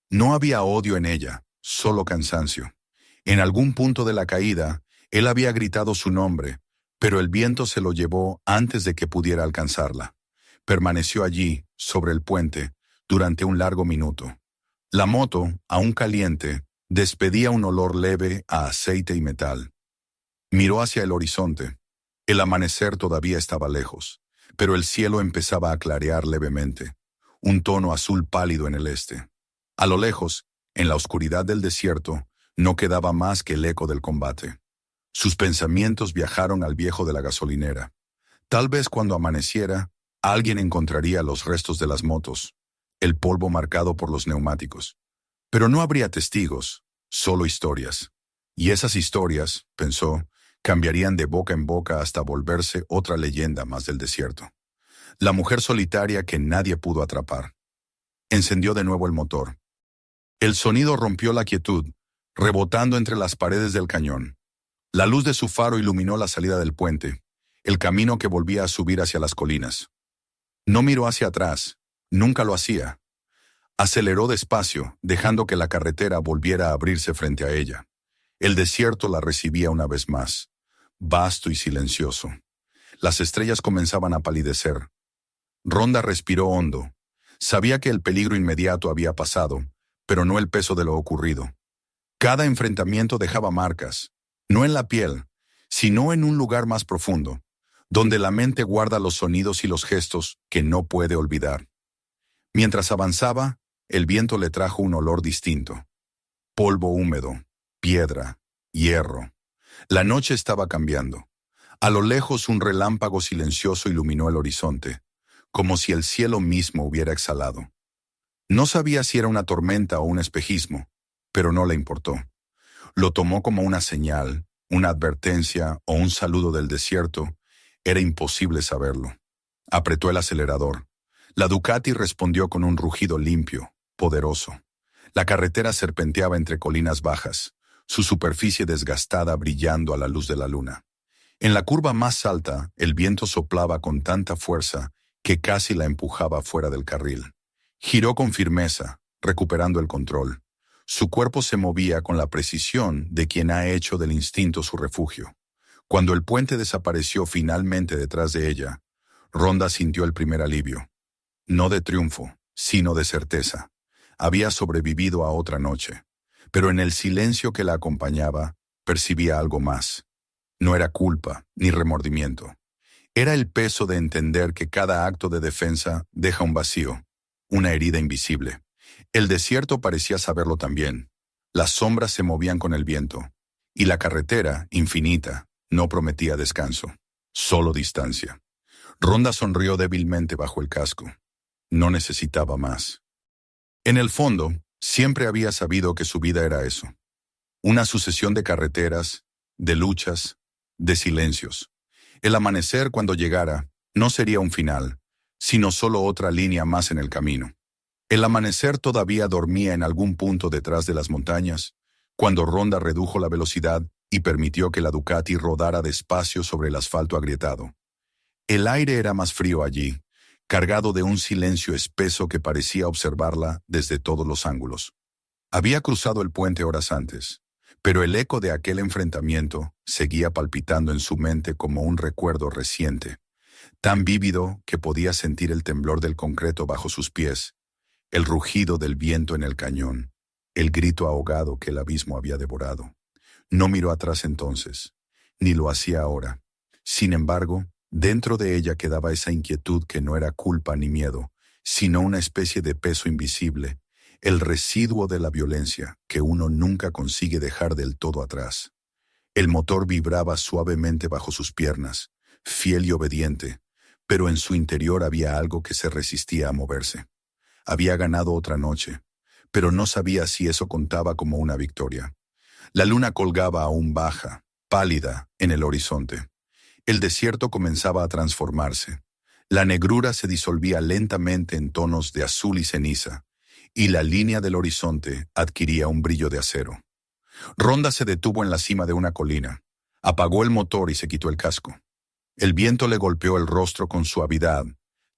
No había odio en ella, solo cansancio. En algún punto de la caída, él había gritado su nombre, pero el viento se lo llevó antes de que pudiera alcanzarla. Permaneció allí, sobre el puente, durante un largo minuto. La moto, aún caliente, despedía un olor leve a aceite y metal. Miró hacia el horizonte. El amanecer todavía estaba lejos, pero el cielo empezaba a clarear levemente, un tono azul pálido en el este. A lo lejos, en la oscuridad del desierto, no quedaba más que el eco del combate. Sus pensamientos viajaron al viejo de la gasolinera. Tal vez cuando amaneciera, alguien encontraría los restos de las motos, el polvo marcado por los neumáticos. Pero no habría testigos, solo historias. Y esas historias, pensó, cambiarían de boca en boca hasta volverse otra leyenda más del desierto. La mujer solitaria que nadie pudo atrapar. Encendió de nuevo el motor. El sonido rompió la quietud, rebotando entre las paredes del cañón. La luz de su faro iluminó la salida del puente, el camino que volvía a subir hacia las colinas. No miró hacia atrás, nunca lo hacía. Aceleró despacio, dejando que la carretera volviera a abrirse frente a ella. El desierto la recibía una vez más, vasto y silencioso. Las estrellas comenzaban a palidecer. Rhonda respiró hondo. Sabía que el peligro inmediato había pasado, pero no el peso de lo ocurrido. Cada enfrentamiento dejaba marcas, no en la piel, sino en un lugar más profundo, donde la mente guarda los sonidos y los gestos que no puede olvidar. Mientras avanzaba, el viento le trajo un olor distinto. Polvo húmedo, piedra, hierro. La noche estaba cambiando. A lo lejos un relámpago silencioso iluminó el horizonte, como si el cielo mismo hubiera exhalado. No sabía si era una tormenta o un espejismo, pero no le importó. Lo tomó como una señal, una advertencia o un saludo del desierto. Era imposible saberlo. Apretó el acelerador. La Ducati respondió con un rugido limpio, poderoso. La carretera serpenteaba entre colinas bajas, su superficie desgastada brillando a la luz de la luna. En la curva más alta, el viento soplaba con tanta fuerza que casi la empujaba fuera del carril. Giró con firmeza, recuperando el control. Su cuerpo se movía con la precisión de quien ha hecho del instinto su refugio. Cuando el puente desapareció finalmente detrás de ella, Rhonda sintió el primer alivio. No de triunfo, sino de certeza. Había sobrevivido a otra noche, pero en el silencio que la acompañaba, percibía algo más. No era culpa ni remordimiento. Era el peso de entender que cada acto de defensa deja un vacío, una herida invisible. El desierto parecía saberlo también. Las sombras se movían con el viento, y la carretera, infinita, no prometía descanso, solo distancia. Rhonda sonrió débilmente bajo el casco. No necesitaba más. En el fondo, siempre había sabido que su vida era eso. Una sucesión de carreteras, de luchas, de silencios. El amanecer, cuando llegara, no sería un final, sino solo otra línea más en el camino. El amanecer todavía dormía en algún punto detrás de las montañas, cuando Rhonda redujo la velocidad y permitió que la Ducati rodara despacio sobre el asfalto agrietado. El aire era más frío allí, cargado de un silencio espeso que parecía observarla desde todos los ángulos. Había cruzado el puente horas antes, pero el eco de aquel enfrentamiento seguía palpitando en su mente como un recuerdo reciente, tan vívido que podía sentir el temblor del concreto bajo sus pies, el rugido del viento en el cañón, el grito ahogado que el abismo había devorado. No miró atrás entonces, ni lo hacía ahora. Sin embargo, dentro de ella quedaba esa inquietud que no era culpa ni miedo, sino una especie de peso invisible, el residuo de la violencia que uno nunca consigue dejar del todo atrás. El motor vibraba suavemente bajo sus piernas, fiel y obediente, pero en su interior había algo que se resistía a moverse. Había ganado otra noche, pero no sabía si eso contaba como una victoria. La luna colgaba aún baja, pálida, en el horizonte. El desierto comenzaba a transformarse. La negrura se disolvía lentamente en tonos de azul y ceniza, y la línea del horizonte adquiría un brillo de acero. Rhonda se detuvo en la cima de una colina, apagó el motor y se quitó el casco. El viento le golpeó el rostro con suavidad,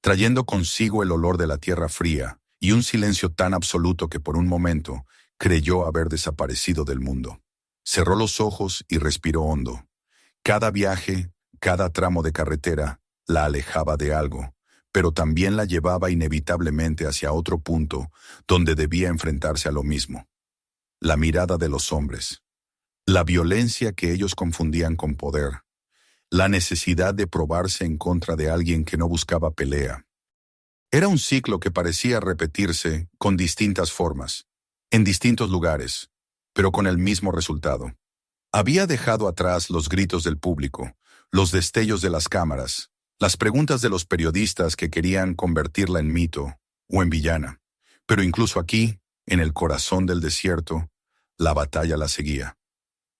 trayendo consigo el olor de la tierra fría y un silencio tan absoluto que por un momento creyó haber desaparecido del mundo. Cerró los ojos y respiró hondo. Cada viaje, cada tramo de carretera, la alejaba de algo, pero también la llevaba inevitablemente hacia otro punto donde debía enfrentarse a lo mismo. La mirada de los hombres, la violencia que ellos confundían con poder, la necesidad de probarse en contra de alguien que no buscaba pelea. Era un ciclo que parecía repetirse con distintas formas, en distintos lugares, pero con el mismo resultado. Había dejado atrás los gritos del público, los destellos de las cámaras, las preguntas de los periodistas que querían convertirla en mito o en villana. Pero incluso aquí, en el corazón del desierto, la batalla la seguía.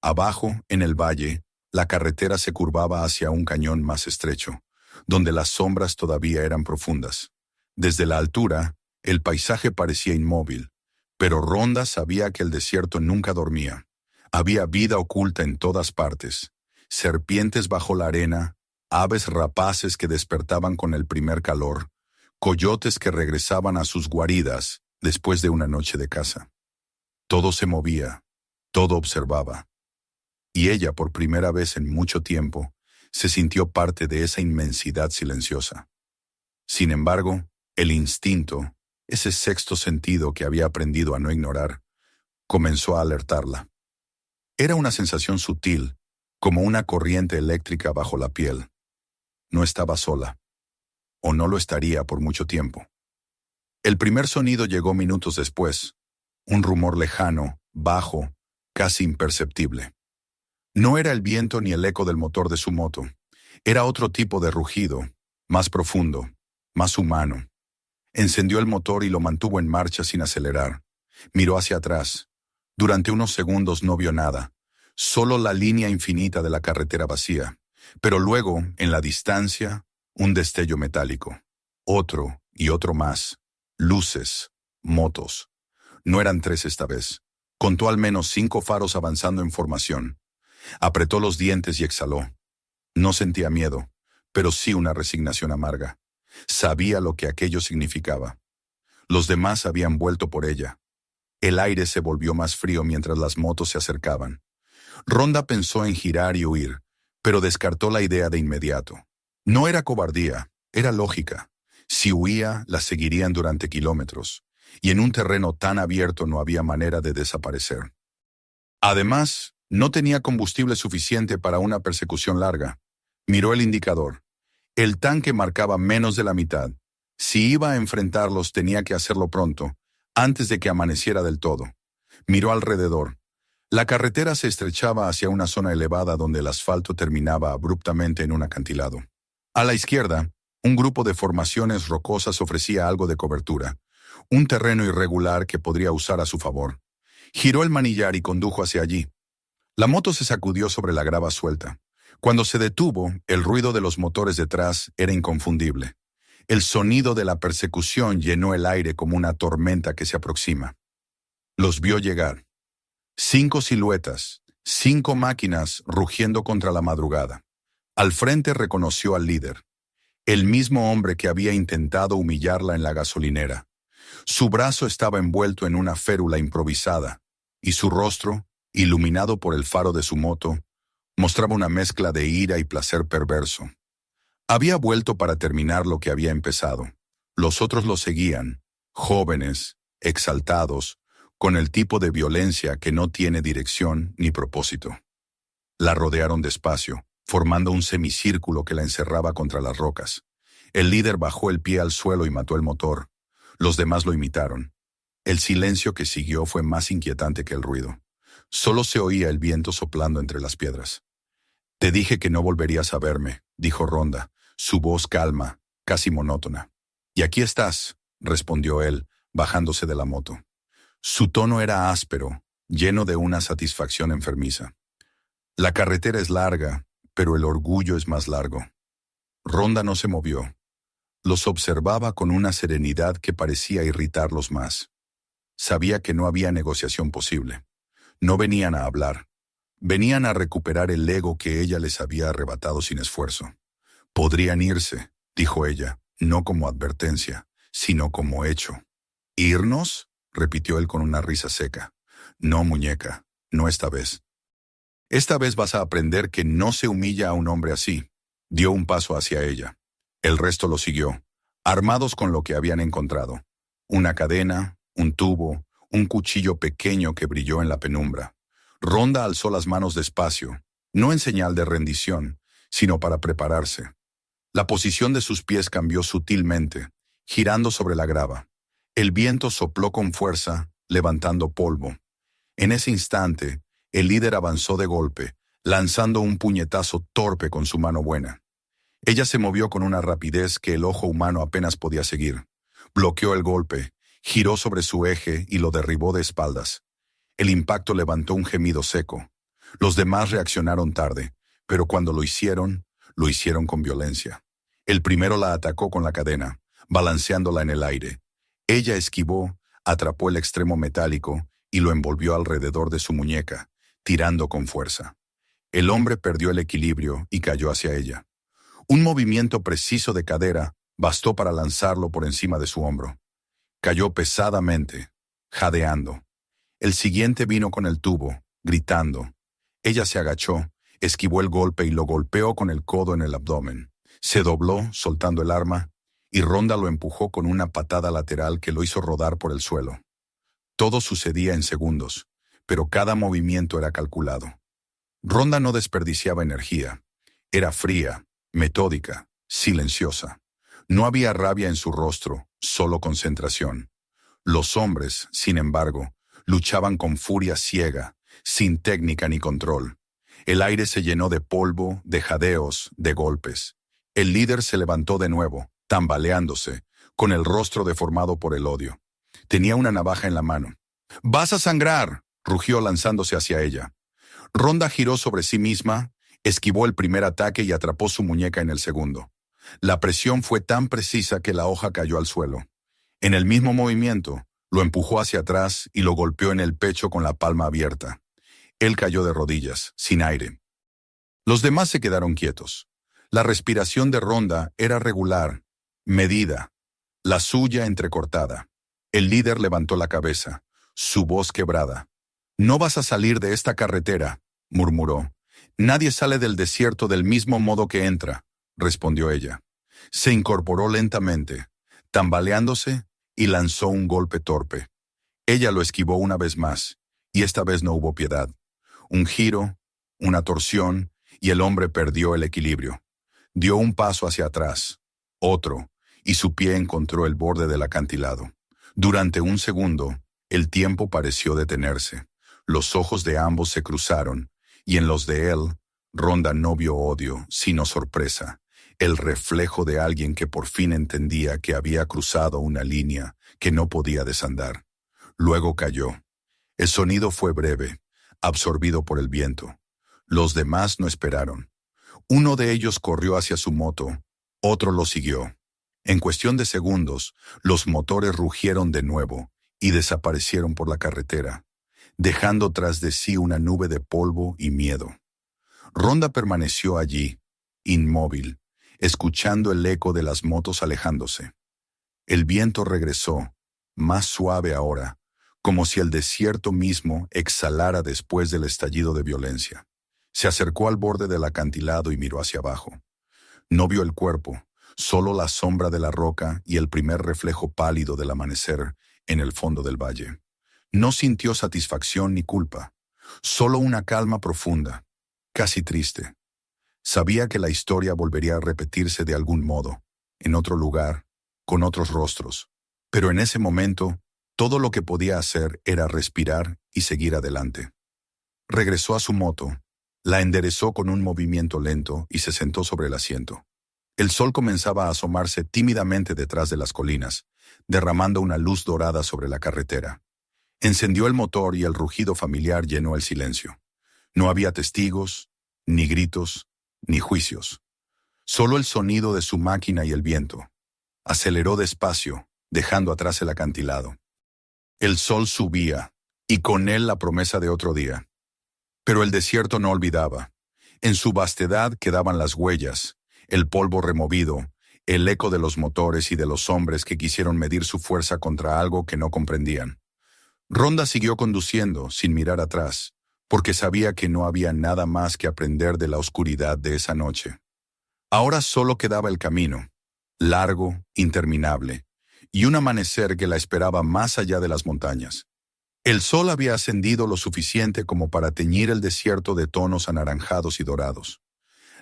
Abajo, en el valle, la carretera se curvaba hacia un cañón más estrecho, donde las sombras todavía eran profundas. Desde la altura, el paisaje parecía inmóvil, pero Rhonda sabía que el desierto nunca dormía. Había vida oculta en todas partes, serpientes bajo la arena, aves rapaces que despertaban con el primer calor, coyotes que regresaban a sus guaridas después de una noche de caza. Todo se movía, todo observaba. Y ella, por primera vez en mucho tiempo, se sintió parte de esa inmensidad silenciosa. Sin embargo, el instinto, ese sexto sentido que había aprendido a no ignorar, comenzó a alertarla. Era una sensación sutil, como una corriente eléctrica bajo la piel. No estaba sola, o no lo estaría por mucho tiempo. El primer sonido llegó minutos después, un rumor lejano, bajo, casi imperceptible. No era el viento ni el eco del motor de su moto, Era otro tipo de rugido, más profundo, más humano. Encendió el motor y lo mantuvo en marcha sin acelerar. Miró hacia atrás. Durante unos segundos no vio nada, solo la línea infinita de la carretera vacía. Pero luego, en la distancia, un destello metálico. Otro y otro más. Luces, motos. No eran 3 esta vez. Contó al menos 5 faros avanzando en formación. Apretó los dientes y exhaló. No sentía miedo, pero sí una resignación amarga. Sabía lo que aquello significaba. Los demás habían vuelto por ella. El aire se volvió más frío mientras las motos se acercaban. Ronda pensó en girar y huir, pero descartó la idea de inmediato. No era cobardía, era lógica. Si huía, la seguirían durante kilómetros, y en un terreno tan abierto no había manera de desaparecer. Además, no tenía combustible suficiente para una persecución larga. Miró el indicador. El tanque marcaba menos de la mitad. Si iba a enfrentarlos tenía que hacerlo pronto, antes de que amaneciera del todo. Miró alrededor. La carretera se estrechaba hacia una zona elevada donde el asfalto terminaba abruptamente en un acantilado. A la izquierda, un grupo de formaciones rocosas ofrecía algo de cobertura, un terreno irregular que podría usar a su favor. Giró el manillar y condujo hacia allí. La moto se sacudió sobre la grava suelta. Cuando se detuvo, el ruido de los motores detrás era inconfundible. El sonido de la persecución llenó el aire como una tormenta que se aproxima. Los vio llegar. 5 siluetas, 5 máquinas rugiendo contra la madrugada. Al frente reconoció al líder, el mismo hombre que había intentado humillarla en la gasolinera. Su brazo estaba envuelto en una férula improvisada, y su rostro, iluminado por el faro de su moto, mostraba una mezcla de ira y placer perverso. Había vuelto para terminar lo que había empezado. Los otros lo seguían, jóvenes, exaltados, con el tipo de violencia que no tiene dirección ni propósito. La rodearon despacio, formando un semicírculo que la encerraba contra las rocas. El líder bajó el pie al suelo y mató el motor. Los demás lo imitaron. El silencio que siguió fue más inquietante que el ruido. Solo se oía el viento soplando entre las piedras. «Te dije que no volverías a verme», dijo Ronda, su voz calma, casi monótona. «Y aquí estás», respondió él, bajándose de la moto. Su tono era áspero, lleno de una satisfacción enfermiza. «La carretera es larga, pero el orgullo es más largo». Ronda no se movió. Los observaba con una serenidad que parecía irritarlos más. Sabía que no había negociación posible. No venían a hablar. Venían a recuperar el ego que ella les había arrebatado sin esfuerzo. «Podrían irse», dijo ella, no como advertencia, sino como hecho. «¿Irnos?», repitió él con una risa seca. «No, muñeca, no esta vez. Esta vez vas a aprender que no se humilla a un hombre así». Dio un paso hacia ella. El resto lo siguió, armados con lo que habían encontrado. Una cadena, un tubo, un cuchillo pequeño que brilló en la penumbra. Ronda alzó las manos despacio, no en señal de rendición, sino para prepararse. La posición de sus pies cambió sutilmente, girando sobre la grava. El viento sopló con fuerza, levantando polvo. En ese instante, el líder avanzó de golpe, lanzando un puñetazo torpe con su mano buena. Ella se movió con una rapidez que el ojo humano apenas podía seguir. Bloqueó el golpe, giró sobre su eje y lo derribó de espaldas. El impacto levantó un gemido seco. Los demás reaccionaron tarde, pero cuando lo hicieron con violencia. El primero la atacó con la cadena, balanceándola en el aire. Ella esquivó, atrapó el extremo metálico y lo envolvió alrededor de su muñeca, tirando con fuerza. El hombre perdió el equilibrio y cayó hacia ella. Un movimiento preciso de cadera bastó para lanzarlo por encima de su hombro. Cayó pesadamente, jadeando. El siguiente vino con el tubo, gritando. Ella se agachó, esquivó el golpe y lo golpeó con el codo en el abdomen. Se dobló, soltando el arma, y Ronda lo empujó con una patada lateral que lo hizo rodar por el suelo. Todo sucedía en segundos, pero cada movimiento era calculado. Ronda no desperdiciaba energía. Era fría, metódica, silenciosa. No había rabia en su rostro, solo concentración. Los hombres, sin embargo, luchaban con furia ciega, sin técnica ni control. El aire se llenó de polvo, de jadeos, de golpes. El líder se levantó de nuevo, tambaleándose, con el rostro deformado por el odio. Tenía una navaja en la mano. «¡Vas a sangrar!», rugió lanzándose hacia ella. Ronda giró sobre sí misma, esquivó el primer ataque y atrapó su muñeca en el segundo. La presión fue tan precisa que la hoja cayó al suelo. En el mismo movimiento, lo empujó hacia atrás y lo golpeó en el pecho con la palma abierta. Él cayó de rodillas, sin aire. Los demás se quedaron quietos. La respiración de Ronda era regular, medida, la suya entrecortada. El líder levantó la cabeza, su voz quebrada. «No vas a salir de esta carretera», murmuró. «Nadie sale del desierto del mismo modo que entra», respondió ella. Se incorporó lentamente, tambaleándose, y lanzó un golpe torpe. Ella lo esquivó una vez más, y esta vez no hubo piedad. Un giro, una torsión, y el hombre perdió el equilibrio. Dio un paso hacia atrás, otro, y su pie encontró el borde del acantilado. Durante un segundo, el tiempo pareció detenerse. Los ojos de ambos se cruzaron, y en los de él, Ronda no vio odio, sino sorpresa, el reflejo de alguien que por fin entendía que había cruzado una línea que no podía desandar. Luego cayó. El sonido fue breve, absorbido por el viento. Los demás no esperaron. Uno de ellos corrió hacia su moto, otro lo siguió. En cuestión de segundos, los motores rugieron de nuevo y desaparecieron por la carretera, dejando tras de sí una nube de polvo y miedo. Ronda permaneció allí, inmóvil, escuchando el eco de las motos alejándose. El viento regresó, más suave ahora, como si el desierto mismo exhalara después del estallido de violencia. Se acercó al borde del acantilado y miró hacia abajo. No vio el cuerpo, solo la sombra de la roca y el primer reflejo pálido del amanecer en el fondo del valle. No sintió satisfacción ni culpa, solo una calma profunda, casi triste. Sabía que la historia volvería a repetirse de algún modo, en otro lugar, con otros rostros. Pero en ese momento, todo lo que podía hacer era respirar y seguir adelante. Regresó a su moto, la enderezó con un movimiento lento y se sentó sobre el asiento. El sol comenzaba a asomarse tímidamente detrás de las colinas, derramando una luz dorada sobre la carretera. Encendió el motor y el rugido familiar llenó el silencio. No había testigos, ni gritos, ni juicios. Solo el sonido de su máquina y el viento. Aceleró despacio, dejando atrás el acantilado. El sol subía, y con él la promesa de otro día. Pero el desierto no olvidaba. En su vastedad quedaban las huellas, el polvo removido, el eco de los motores y de los hombres que quisieron medir su fuerza contra algo que no comprendían. Ronda siguió conduciendo, sin mirar atrás, porque sabía que no había nada más que aprender de la oscuridad de esa noche. Ahora solo quedaba el camino, largo, interminable, y un amanecer que la esperaba más allá de las montañas. El sol había ascendido lo suficiente como para teñir el desierto de tonos anaranjados y dorados.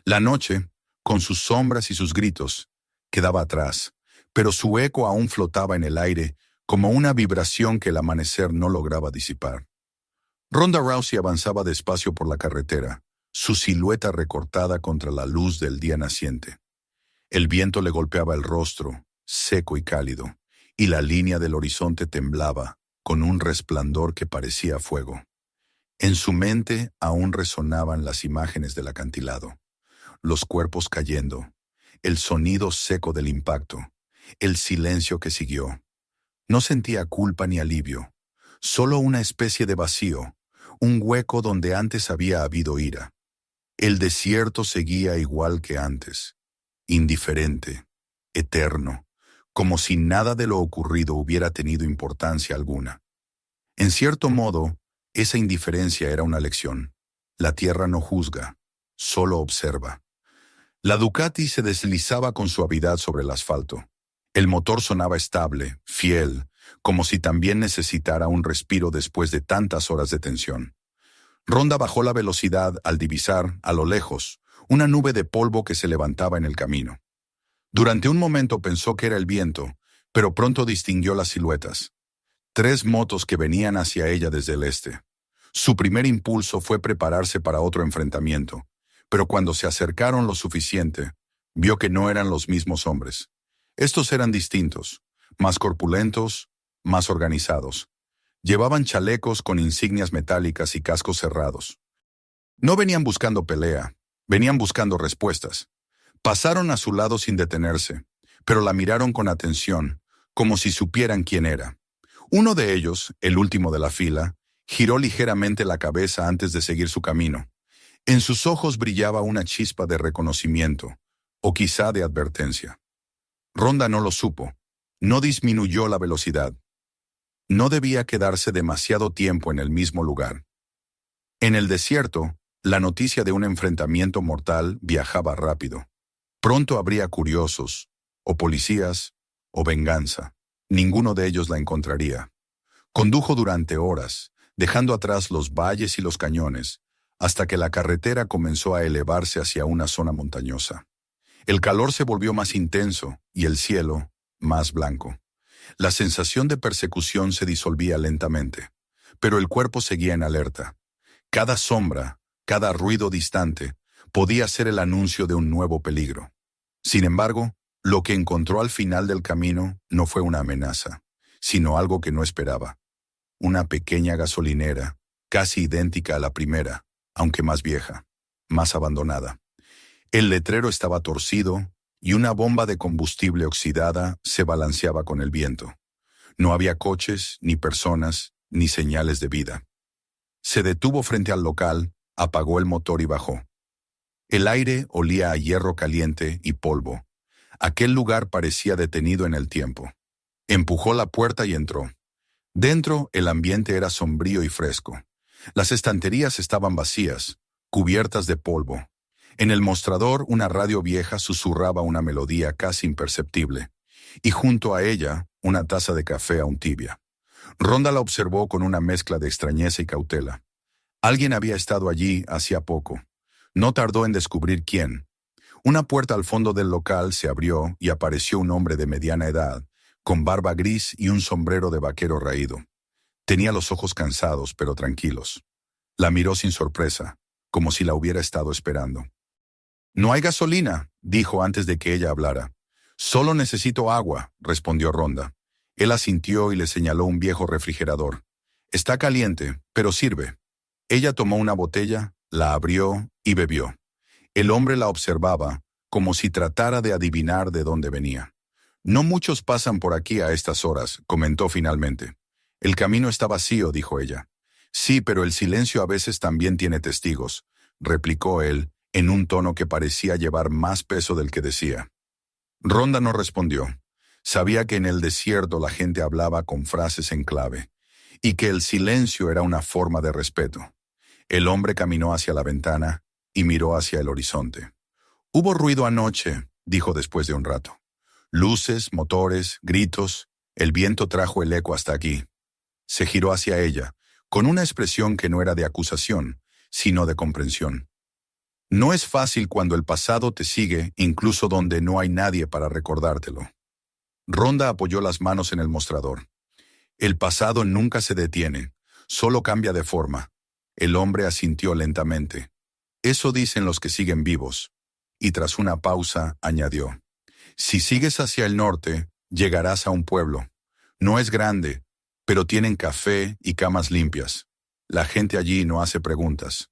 La noche, con sus sombras y sus gritos, quedaba atrás, pero su eco aún flotaba en el aire como una vibración que el amanecer no lograba disipar. Ronda Rousey avanzaba despacio por la carretera, su silueta recortada contra la luz del día naciente. El viento le golpeaba el rostro, seco y cálido, y la línea del horizonte temblaba, con un resplandor que parecía fuego. En su mente aún resonaban las imágenes del acantilado, los cuerpos cayendo, el sonido seco del impacto, el silencio que siguió. No sentía culpa ni alivio, solo una especie de vacío, un hueco donde antes había habido ira. El desierto seguía igual que antes, indiferente, eterno, como si nada de lo ocurrido hubiera tenido importancia alguna. En cierto modo, esa indiferencia era una lección. La tierra no juzga, solo observa. La Ducati se deslizaba con suavidad sobre el asfalto. El motor sonaba estable, fiel, como si también necesitara un respiro después de tantas horas de tensión. Ronda bajó la velocidad al divisar, a lo lejos, una nube de polvo que se levantaba en el camino. Durante un momento pensó que era el viento, pero pronto distinguió las siluetas. 3 motos que venían hacia ella desde el este. Su primer impulso fue prepararse para otro enfrentamiento, pero cuando se acercaron lo suficiente, vio que no eran los mismos hombres. Estos eran distintos, más corpulentos, más organizados. Llevaban chalecos con insignias metálicas y cascos cerrados. No venían buscando pelea, venían buscando respuestas. Pasaron a su lado sin detenerse, pero la miraron con atención, como si supieran quién era. Uno de ellos, el último de la fila, giró ligeramente la cabeza antes de seguir su camino. En sus ojos brillaba una chispa de reconocimiento, o quizá de advertencia. Ronda no lo supo. No disminuyó la velocidad. No debía quedarse demasiado tiempo en el mismo lugar. En el desierto, la noticia de un enfrentamiento mortal viajaba rápido. Pronto habría curiosos, o policías, o venganza. Ninguno de ellos la encontraría. Condujo durante horas, dejando atrás los valles y los cañones, hasta que la carretera comenzó a elevarse hacia una zona montañosa. El calor se volvió más intenso y el cielo más blanco. La sensación de persecución se disolvía lentamente, pero el cuerpo seguía en alerta. Cada sombra, cada ruido distante, podía ser el anuncio de un nuevo peligro. Sin embargo, lo que encontró al final del camino no fue una amenaza, sino algo que no esperaba. Una pequeña gasolinera, casi idéntica a la primera, aunque más vieja, más abandonada. El letrero estaba torcido y una bomba de combustible oxidada se balanceaba con el viento. No había coches, ni personas, ni señales de vida. Se detuvo frente al local, apagó el motor y bajó. El aire olía a hierro caliente y polvo. Aquel lugar parecía detenido en el tiempo. Empujó la puerta y entró. Dentro, el ambiente era sombrío y fresco. Las estanterías estaban vacías, cubiertas de polvo. En el mostrador, una radio vieja susurraba una melodía casi imperceptible, y junto a ella, una taza de café aún tibia. Ronda la observó con una mezcla de extrañeza y cautela. Alguien había estado allí hacía poco. No tardó en descubrir quién. Una puerta al fondo del local se abrió y apareció un hombre de mediana edad, con barba gris y un sombrero de vaquero raído. Tenía los ojos cansados, pero tranquilos. La miró sin sorpresa, como si la hubiera estado esperando. «No hay gasolina», dijo antes de que ella hablara. «Solo necesito agua», respondió Ronda. Él asintió y le señaló un viejo refrigerador. «Está caliente, pero sirve». Ella tomó una botella, la abrió y bebió. El hombre la observaba, como si tratara de adivinar de dónde venía. «No muchos pasan por aquí a estas horas», comentó finalmente. «El camino está vacío», dijo ella. «Sí, pero el silencio a veces también tiene testigos», replicó él, en un tono que parecía llevar más peso del que decía. Ronda no respondió. Sabía que en el desierto la gente hablaba con frases en clave, y que el silencio era una forma de respeto. El hombre caminó hacia la ventana y miró hacia el horizonte. «Hubo ruido anoche», dijo después de un rato. «Luces, motores, gritos. El viento trajo el eco hasta aquí». Se giró hacia ella, con una expresión que no era de acusación, sino de comprensión. No es fácil cuando el pasado te sigue, incluso donde no hay nadie para recordártelo. Ronda apoyó las manos en el mostrador. El pasado nunca se detiene, solo cambia de forma. El hombre asintió lentamente. Eso dicen los que siguen vivos. Y tras una pausa, añadió. Si sigues hacia el norte, llegarás a un pueblo. No es grande, pero tienen café y camas limpias. La gente allí no hace preguntas.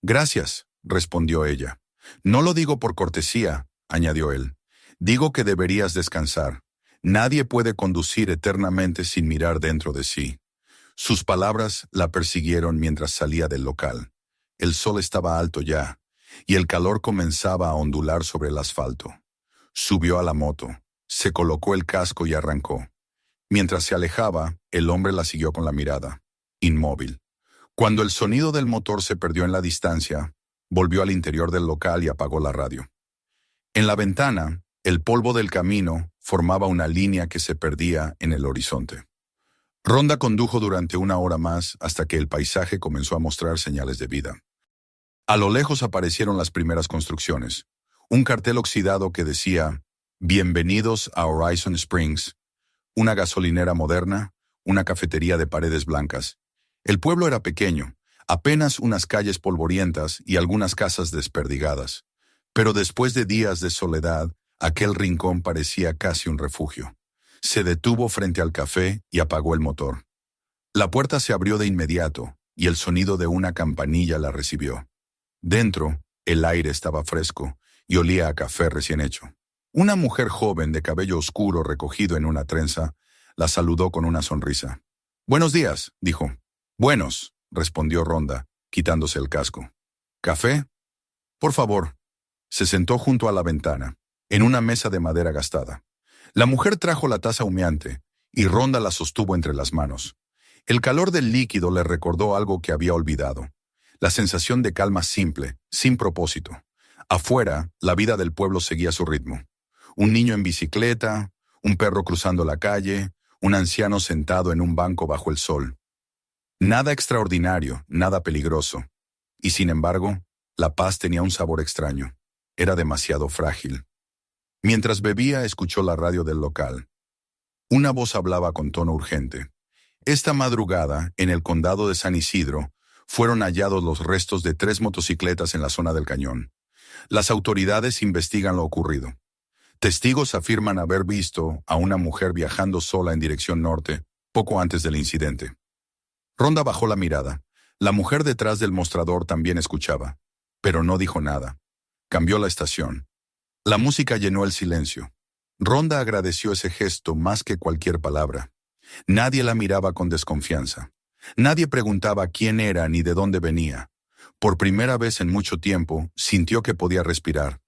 Gracias, respondió ella. No lo digo por cortesía, añadió él. Digo que deberías descansar. Nadie puede conducir eternamente sin mirar dentro de sí. Sus palabras la persiguieron mientras salía del local. El sol estaba alto ya, y el calor comenzaba a ondular sobre el asfalto. Subió a la moto, se colocó el casco y arrancó. Mientras se alejaba, el hombre la siguió con la mirada, inmóvil. Cuando el sonido del motor se perdió en la distancia, volvió al interior del local y apagó la radio. En la ventana, el polvo del camino formaba una línea que se perdía en el horizonte. Ronda condujo durante una hora más hasta que el paisaje comenzó a mostrar señales de vida. A lo lejos aparecieron las primeras construcciones. Un cartel oxidado que decía, «Bienvenidos a Horizon Springs», una gasolinera moderna, una cafetería de paredes blancas. El pueblo era pequeño, Apenas unas calles polvorientas y algunas casas desperdigadas. Pero después de días de soledad, aquel rincón parecía casi un refugio. Se detuvo frente al café y apagó el motor. La puerta se abrió de inmediato y el sonido de una campanilla la recibió. Dentro, el aire estaba fresco y olía a café recién hecho. Una mujer joven de cabello oscuro recogido en una trenza la saludó con una sonrisa. «Buenos días», dijo. «Buenos», respondió Rhonda, quitándose el casco. «¿Café?» «Por favor». Se sentó junto a la ventana, en una mesa de madera gastada. La mujer trajo la taza humeante y Rhonda la sostuvo entre las manos. El calor del líquido le recordó algo que había olvidado. La sensación de calma simple, sin propósito. Afuera, la vida del pueblo seguía su ritmo. Un niño en bicicleta, un perro cruzando la calle, un anciano sentado en un banco bajo el sol. Nada extraordinario, nada peligroso. Y sin embargo, la paz tenía un sabor extraño. Era demasiado frágil. Mientras bebía, escuchó la radio del local. Una voz hablaba con tono urgente. Esta madrugada, en el condado de San Isidro, fueron hallados los restos de 3 motocicletas en la zona del cañón. Las autoridades investigan lo ocurrido. Testigos afirman haber visto a una mujer viajando sola en dirección norte, poco antes del incidente. Rhonda bajó la mirada. La mujer detrás del mostrador también escuchaba, pero no dijo nada. Cambió la estación. La música llenó el silencio. Rhonda agradeció ese gesto más que cualquier palabra. Nadie la miraba con desconfianza. Nadie preguntaba quién era ni de dónde venía. Por primera vez en mucho tiempo, sintió que podía respirar.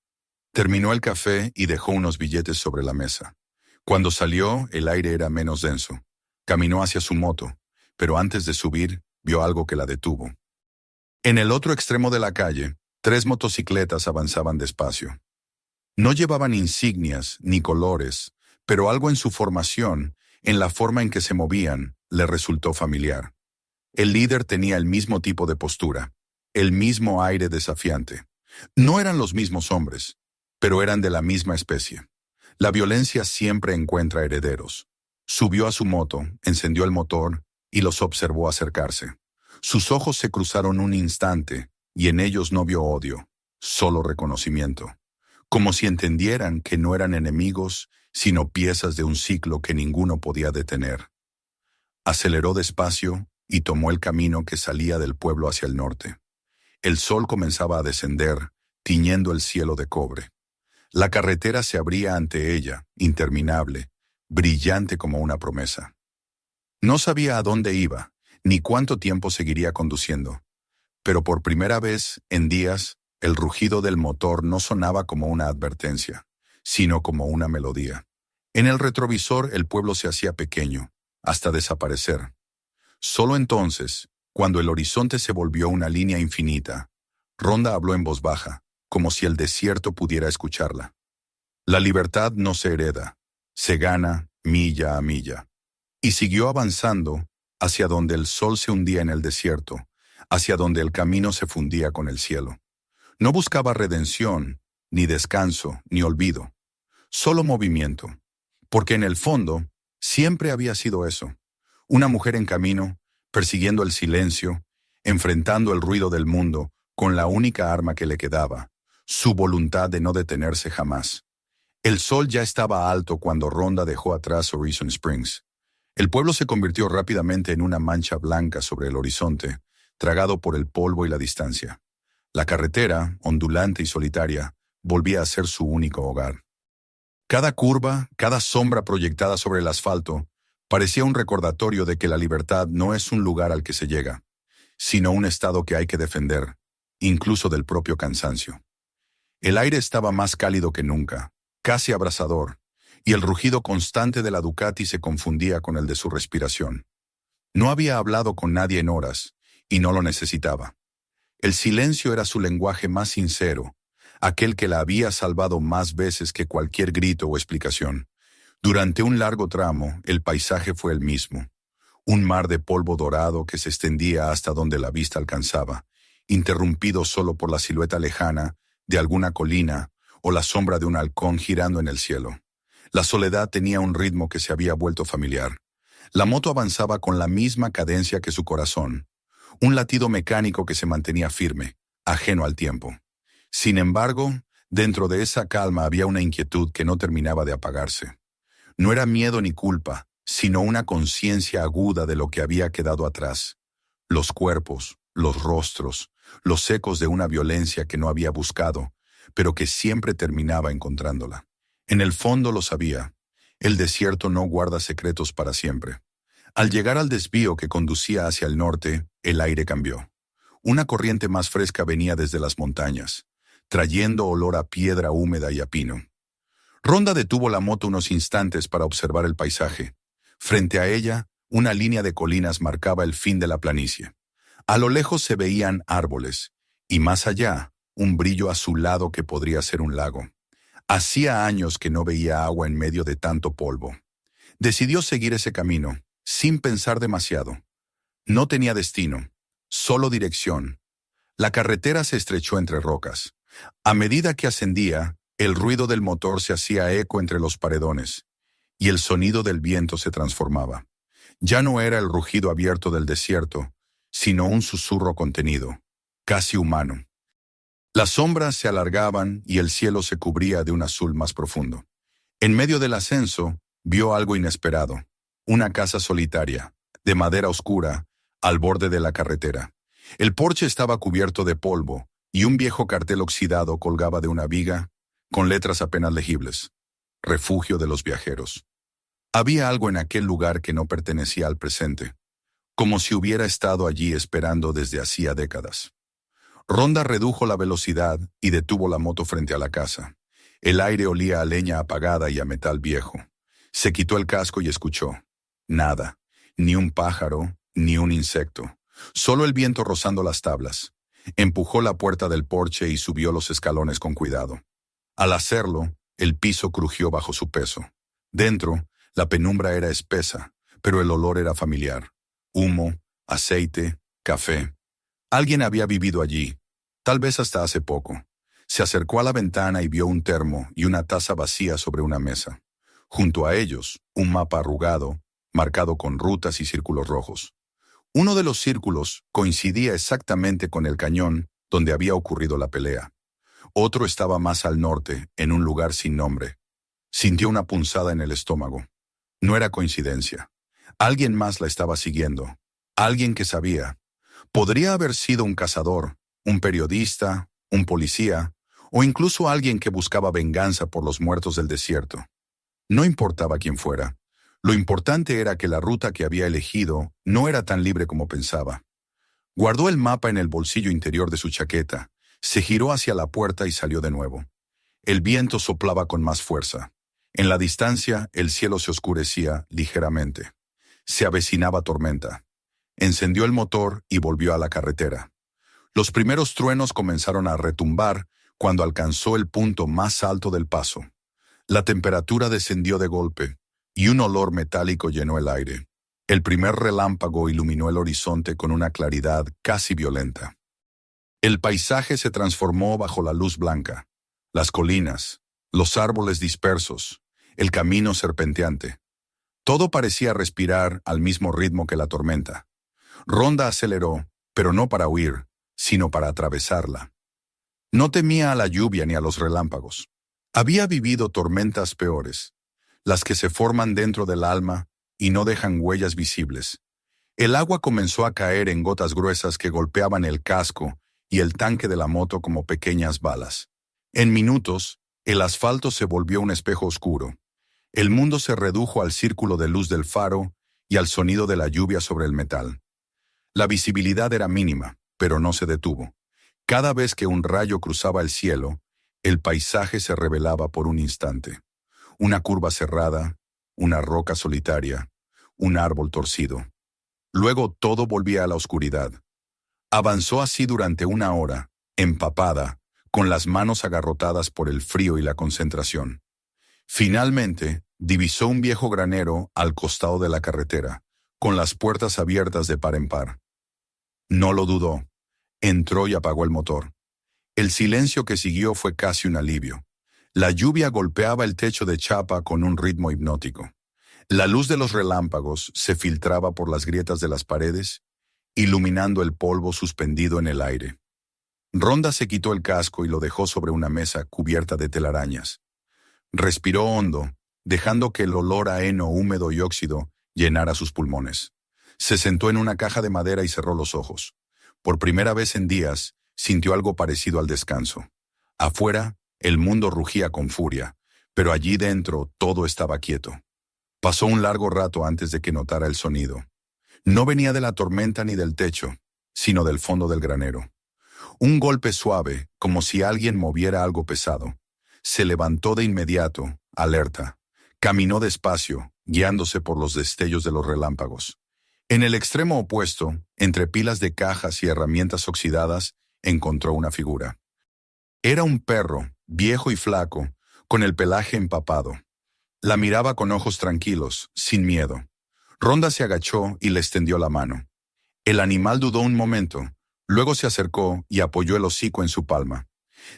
Terminó el café y dejó unos billetes sobre la mesa. Cuando salió, el aire era menos denso. Caminó hacia su moto, pero antes de subir, vio algo que la detuvo. En el otro extremo de la calle, 3 motocicletas avanzaban despacio. No llevaban insignias ni colores, pero algo en su formación, en la forma en que se movían, le resultó familiar. El líder tenía el mismo tipo de postura, el mismo aire desafiante. No eran los mismos hombres, pero eran de la misma especie. La violencia siempre encuentra herederos. Subió a su moto, encendió el motor y los observó acercarse. Sus ojos se cruzaron un instante y en ellos no vio odio, solo reconocimiento. Como si entendieran que no eran enemigos, sino piezas de un ciclo que ninguno podía detener. Aceleró despacio y tomó el camino que salía del pueblo hacia el norte. El sol comenzaba a descender, tiñendo el cielo de cobre. La carretera se abría ante ella, interminable, brillante como una promesa. No sabía a dónde iba, ni cuánto tiempo seguiría conduciendo. Pero por primera vez, en días, el rugido del motor no sonaba como una advertencia, sino como una melodía. En el retrovisor el pueblo se hacía pequeño, hasta desaparecer. Solo entonces, cuando el horizonte se volvió una línea infinita, Rhonda habló en voz baja, como si el desierto pudiera escucharla. La libertad no se hereda, se gana milla a milla. Y siguió avanzando hacia donde el sol se hundía en el desierto, hacia donde el camino se fundía con el cielo. No buscaba redención, ni descanso, ni olvido. Solo movimiento. Porque en el fondo, siempre había sido eso. Una mujer en camino, persiguiendo el silencio, enfrentando el ruido del mundo con la única arma que le quedaba, su voluntad de no detenerse jamás. El sol ya estaba alto cuando Rhonda dejó atrás Horizon Springs. El pueblo se convirtió rápidamente en una mancha blanca sobre el horizonte, tragado por el polvo y la distancia. La carretera, ondulante y solitaria, volvía a ser su único hogar. Cada curva, cada sombra proyectada sobre el asfalto, parecía un recordatorio de que la libertad no es un lugar al que se llega, sino un estado que hay que defender, incluso del propio cansancio. El aire estaba más cálido que nunca, casi abrasador, y el rugido constante de la Ducati se confundía con el de su respiración. No había hablado con nadie en horas, y no lo necesitaba. El silencio era su lenguaje más sincero, aquel que la había salvado más veces que cualquier grito o explicación. Durante un largo tramo, el paisaje fue el mismo. Un mar de polvo dorado que se extendía hasta donde la vista alcanzaba, interrumpido solo por la silueta lejana de alguna colina o la sombra de un halcón girando en el cielo. La soledad tenía un ritmo que se había vuelto familiar. La moto avanzaba con la misma cadencia que su corazón. un latido mecánico que se mantenía firme, ajeno al tiempo. Sin embargo, dentro de esa calma había una inquietud que no terminaba de apagarse. No era miedo ni culpa, sino una conciencia aguda de lo que había quedado atrás. Los cuerpos, los rostros, los ecos de una violencia que no había buscado, pero que siempre terminaba encontrándola. En el fondo lo sabía. El desierto no guarda secretos para siempre. Al llegar al desvío que conducía hacia el norte, el aire cambió. Una corriente más fresca venía desde las montañas, trayendo olor a piedra húmeda y a pino. Ronda detuvo la moto unos instantes para observar el paisaje. Frente a ella, una línea de colinas marcaba el fin de la planicie. A lo lejos se veían árboles, y más allá, un brillo azulado que podría ser un lago. Hacía años que no veía agua en medio de tanto polvo. Decidió seguir ese camino, sin pensar demasiado. No tenía destino, solo dirección. La carretera se estrechó entre rocas. A medida que ascendía, el ruido del motor se hacía eco entre los paredones, y el sonido del viento se transformaba. Ya no era el rugido abierto del desierto, sino un susurro contenido, casi humano. Las sombras se alargaban y el cielo se cubría de un azul más profundo. En medio del ascenso, vio algo inesperado. Una casa solitaria, de madera oscura, al borde de la carretera. El porche estaba cubierto de polvo, y un viejo cartel oxidado colgaba de una viga, con letras apenas legibles. Refugio de los viajeros. Había algo en aquel lugar que no pertenecía al presente, como si hubiera estado allí esperando desde hacía décadas. Ronda redujo la velocidad y detuvo la moto frente a la casa. El aire olía a leña apagada y a metal viejo. Se quitó el casco y escuchó. Nada, ni un pájaro, ni un insecto. Solo el viento rozando las tablas. Empujó la puerta del porche y subió los escalones con cuidado. Al hacerlo, el piso crujió bajo su peso. Dentro, la penumbra era espesa, pero el olor era familiar. Humo, aceite, café. Alguien había vivido allí, tal vez hasta hace poco. Se acercó a la ventana y vio un termo y una taza vacía sobre una mesa. Junto a ellos, un mapa arrugado, marcado con rutas y círculos rojos. Uno de los círculos coincidía exactamente con el cañón donde había ocurrido la pelea. Otro estaba más al norte, en un lugar sin nombre. Sintió una punzada en el estómago. No era coincidencia. Alguien más la estaba siguiendo. Alguien que sabía. Podría haber sido un cazador, un periodista, un policía, o incluso alguien que buscaba venganza por los muertos del desierto. No importaba quién fuera. Lo importante era que la ruta que había elegido no era tan libre como pensaba. Guardó el mapa en el bolsillo interior de su chaqueta, se giró hacia la puerta y salió de nuevo. El viento soplaba con más fuerza. En la distancia, el cielo se oscurecía ligeramente. Se avecinaba tormenta. Encendió el motor y volvió a la carretera. Los primeros truenos comenzaron a retumbar cuando alcanzó el punto más alto del paso. La temperatura descendió de golpe y un olor metálico llenó el aire. El primer relámpago iluminó el horizonte con una claridad casi violenta. El paisaje se transformó bajo la luz blanca. Las colinas, los árboles dispersos, el camino serpenteante. Todo parecía respirar al mismo ritmo que la tormenta. Ronda aceleró, pero no para huir, sino para atravesarla. No temía a la lluvia ni a los relámpagos. Había vivido tormentas peores, las que se forman dentro del alma y no dejan huellas visibles. El agua comenzó a caer en gotas gruesas que golpeaban el casco y el tanque de la moto como pequeñas balas. En minutos, el asfalto se volvió un espejo oscuro. El mundo se redujo al círculo de luz del faro y al sonido de la lluvia sobre el metal. La visibilidad era mínima, pero no se detuvo. Cada vez que un rayo cruzaba el cielo, el paisaje se revelaba por un instante. Una curva cerrada, una roca solitaria, un árbol torcido. Luego todo volvía a la oscuridad. Avanzó así durante una hora, empapada, con las manos agarrotadas por el frío y la concentración. Finalmente, divisó un viejo granero al costado de la carretera, con las puertas abiertas de par en par. No lo dudó. Entró y apagó el motor. El silencio que siguió fue casi un alivio. La lluvia golpeaba el techo de chapa con un ritmo hipnótico. La luz de los relámpagos se filtraba por las grietas de las paredes iluminando el polvo suspendido en el aire. Ronda se quitó el casco y lo dejó sobre una mesa cubierta de telarañas. Respiró hondo, dejando que el olor a heno húmedo y óxido llenara sus pulmones. Se sentó en una caja de madera y cerró los ojos. Por primera vez en días, sintió algo parecido al descanso. Afuera, el mundo rugía con furia, pero allí dentro todo estaba quieto. Pasó un largo rato antes de que notara el sonido. No venía de la tormenta ni del techo, sino del fondo del granero. Un golpe suave, como si alguien moviera algo pesado. Se levantó de inmediato, alerta. Caminó despacio, guiándose por los destellos de los relámpagos. En el extremo opuesto, entre pilas de cajas y herramientas oxidadas, encontró una figura. Era un perro, viejo y flaco, con el pelaje empapado. La miraba con ojos tranquilos, sin miedo. Ronda se agachó y le extendió la mano. El animal dudó un momento, luego se acercó y apoyó el hocico en su palma.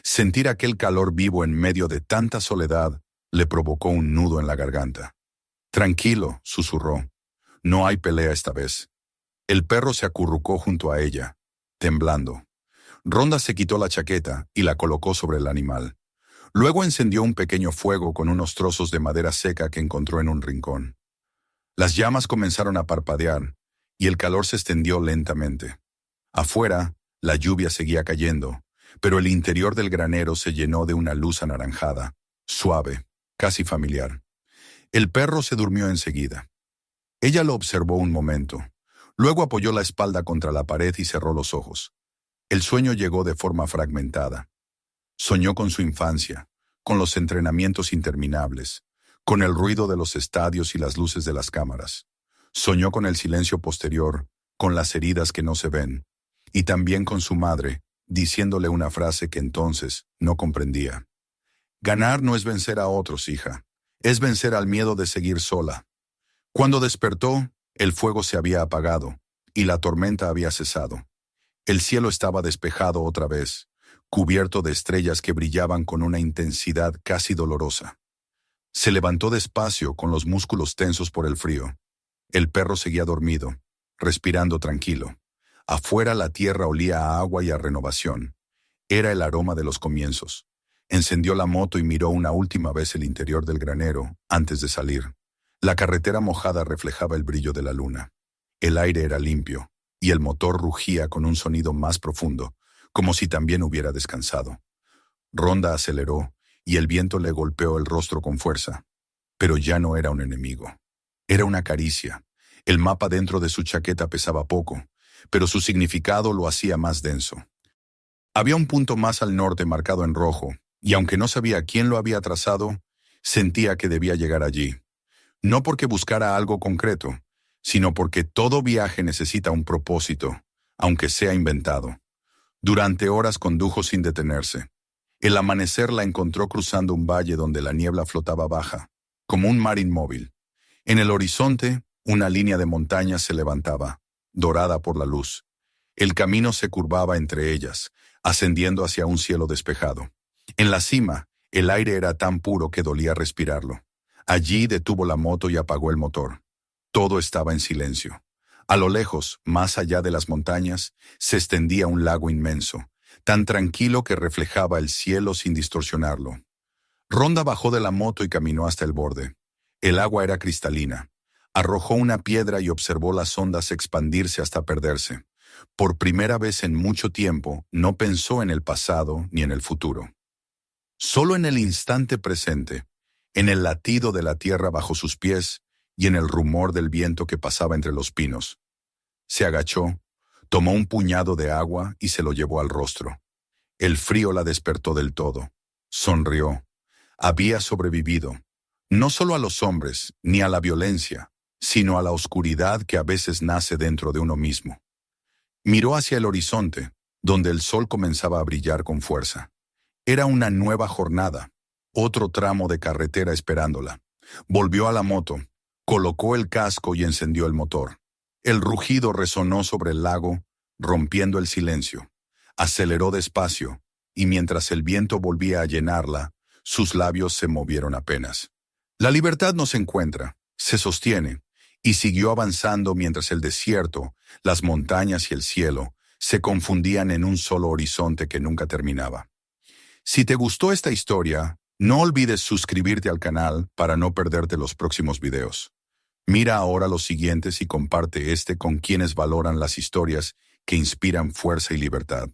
Sentir aquel calor vivo en medio de tanta soledad le provocó un nudo en la garganta. «Tranquilo», susurró. «No hay pelea esta vez». El perro se acurrucó junto a ella, temblando. Ronda se quitó la chaqueta y la colocó sobre el animal. Luego encendió un pequeño fuego con unos trozos de madera seca que encontró en un rincón. Las llamas comenzaron a parpadear y el calor se extendió lentamente. Afuera, la lluvia seguía cayendo, pero el interior del granero se llenó de una luz anaranjada, suave, casi familiar. El perro se durmió enseguida. Ella lo observó un momento. Luego apoyó la espalda contra la pared y cerró los ojos. El sueño llegó de forma fragmentada. Soñó con su infancia, con los entrenamientos interminables, con el ruido de los estadios y las luces de las cámaras. Soñó con el silencio posterior, con las heridas que no se ven, y también con su madre, diciéndole una frase que entonces no comprendía. «Ganar no es vencer a otros, hija. Es vencer al miedo de seguir sola». Cuando despertó, el fuego se había apagado y la tormenta había cesado. El cielo estaba despejado otra vez, cubierto de estrellas que brillaban con una intensidad casi dolorosa. Se levantó despacio con los músculos tensos por el frío. El perro seguía dormido, respirando tranquilo. Afuera la tierra olía a agua y a renovación. Era el aroma de los comienzos. Encendió la moto y miró una última vez el interior del granero antes de salir. La carretera mojada reflejaba el brillo de la luna. El aire era limpio, y el motor rugía con un sonido más profundo, como si también hubiera descansado. Ronda aceleró, y el viento le golpeó el rostro con fuerza. Pero ya no era un enemigo. Era una caricia. El mapa dentro de su chaqueta pesaba poco, pero su significado lo hacía más denso. Había un punto más al norte marcado en rojo, y aunque no sabía quién lo había trazado, sentía que debía llegar allí. No porque buscara algo concreto, sino porque todo viaje necesita un propósito, aunque sea inventado. Durante horas condujo sin detenerse. El amanecer la encontró cruzando un valle donde la niebla flotaba baja, como un mar inmóvil. En el horizonte, una línea de montañas se levantaba, dorada por la luz. El camino se curvaba entre ellas, ascendiendo hacia un cielo despejado. En la cima, el aire era tan puro que dolía respirarlo. Allí detuvo la moto y apagó el motor. Todo estaba en silencio. A lo lejos, más allá de las montañas, se extendía un lago inmenso, tan tranquilo que reflejaba el cielo sin distorsionarlo. Ronda bajó de la moto y caminó hasta el borde. El agua era cristalina. Arrojó una piedra y observó las ondas expandirse hasta perderse. Por primera vez en mucho tiempo, no pensó en el pasado ni en el futuro. Solo en el instante presente, en el latido de la tierra bajo sus pies y en el rumor del viento que pasaba entre los pinos. Se agachó, tomó un puñado de agua y se lo llevó al rostro. El frío la despertó del todo. Sonrió. Había sobrevivido, no solo a los hombres ni a la violencia, sino a la oscuridad que a veces nace dentro de uno mismo. Miró hacia el horizonte, donde el sol comenzaba a brillar con fuerza. Era una nueva jornada, otro tramo de carretera esperándola. Volvió a la moto, colocó el casco y encendió el motor. El rugido resonó sobre el lago, rompiendo el silencio. Aceleró despacio, y mientras el viento volvía a llenarla, sus labios se movieron apenas. La libertad no se encuentra, se sostiene, y siguió avanzando mientras el desierto, las montañas y el cielo se confundían en un solo horizonte que nunca terminaba. Si te gustó esta historia, no olvides suscribirte al canal para no perderte los próximos videos. Mira ahora los siguientes y comparte este con quienes valoran las historias que inspiran fuerza y libertad.